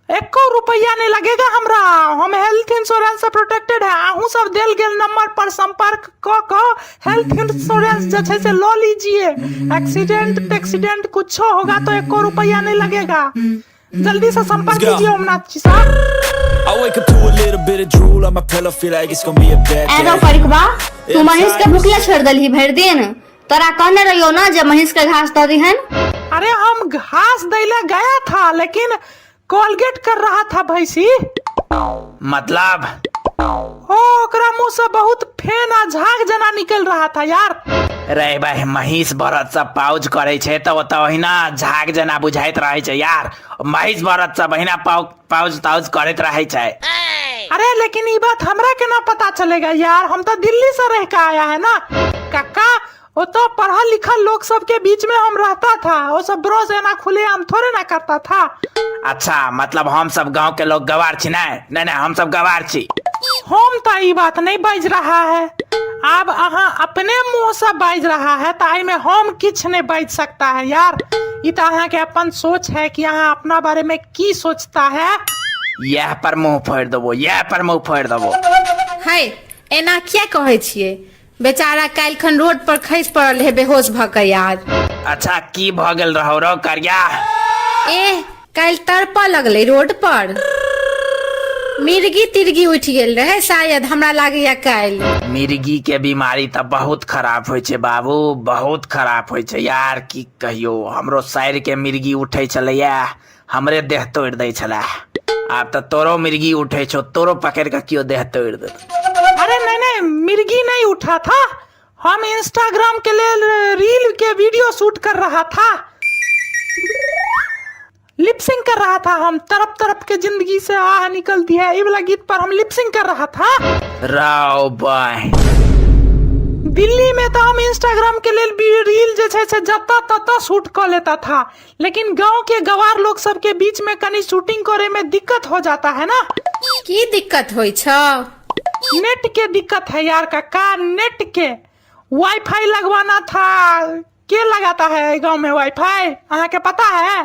1 रुपया नहीं लगेगा हमरा। हम हेल्थ इंश्योरेंस से प्रोटेक्टेड है। आहू सब देल गेल नंबर पर संपर्क क हेल्थ इंश्योरेंस जैसे से लो लीजिए। एक्सीडेंट कुछ होगा तो 1 रुपया नहीं लगेगा। जल्दी से संपर्क कीजिए ओमनाथ जी साहब। I wake up to a little bit of drool on my pillow, feel like it's gonna be a bad एरो day. परिकबा तू महेश के भूखले छोड़ दलही भर दिन। तोरा कहने रहियो ना जब महेश के घास दो दिहन। अरे हम घास दैले गया था लेकिन कोलगेट कर रहा था भैंसी। मतलब ओकरा मुंह से बहुत फेन आ झाग जना निकल रहा था यार। रे भाई महिष बरत सब पाउज करे छे तो ओहिना झाग जना बुझाइत रहे छे यार। महिष बरत सब अहिना पाउज ताउज करत रहे छे। अरे लेकिन ये बात हमरा के ना पता चलेगा यार, हम तो दिल्ली से रह के आया है ना काका। वो तो पढ़ा लिखा लोग सब के बीच में हम रहता था, वो सब ब्रोस ना खुले हम थोड़े ना करता था। अच्छा मतलब हम सब गांव के लोग गवार छी ना? नहीं हम सब गवार छी। हम तो ये बात नहीं बाज रहा है। अब अहाँ अपने मुंह से बाज रहा है तो आई में हम किछ नहीं बाज सकता है यार। ये तो अहाँ के अपन सोच है कि अहाँ अपना बारे में की सोचता है। यह पर मुंह फोड़ देबो, यह पर मुंह फोड़ देबो। है एना क्या कहे छिए? बेचारा काल खन रोड पर खस पड़ल है बेहोश भ के यार। अच्छा की भ गेल रहो रो करिया? ए काल तड़प लगले रोड पर, मिर्गी तिर्गी उठ गेल रहे शायद, हमरा लागैया काल। मिर्गी के बीमारी तो बहुत खराब होय छे बाबू, बहुत खराब होय छे यार। की कहियो हमरो साइर के मिर्गी उठे छलैया, हमरे देह तोड़ दे छला। अब तो तोरो मिर्गी उठे छो, तोरो पकड़ के क्यों देह तोड़ दे। अरे नहीं मिर्गी नहीं उठा था, हम इंस्टाग्राम के लिए रील के वीडियो शूट कर रहा था, लिपसिंग कर रहा था। हम तरफ के जिंदगी से आह निकलती है ये वाला गीत पर हम लिपसिंग कर रहा था। राव बाय दिल्ली में तो हम इंस्टाग्राम के लिए रील जैसे जता तता शूट कर लेता था, लेकिन गांव के गवार लोग सब के बीच में कहीं शूटिंग करे में दिक्कत हो जाता है ना। की दिक्कत होई छ? नेट के दिक्कत है यार काका, नेट के वाईफाई लगवाना था। के लगाता है गांव में वाईफाई, अहाँ के पता है?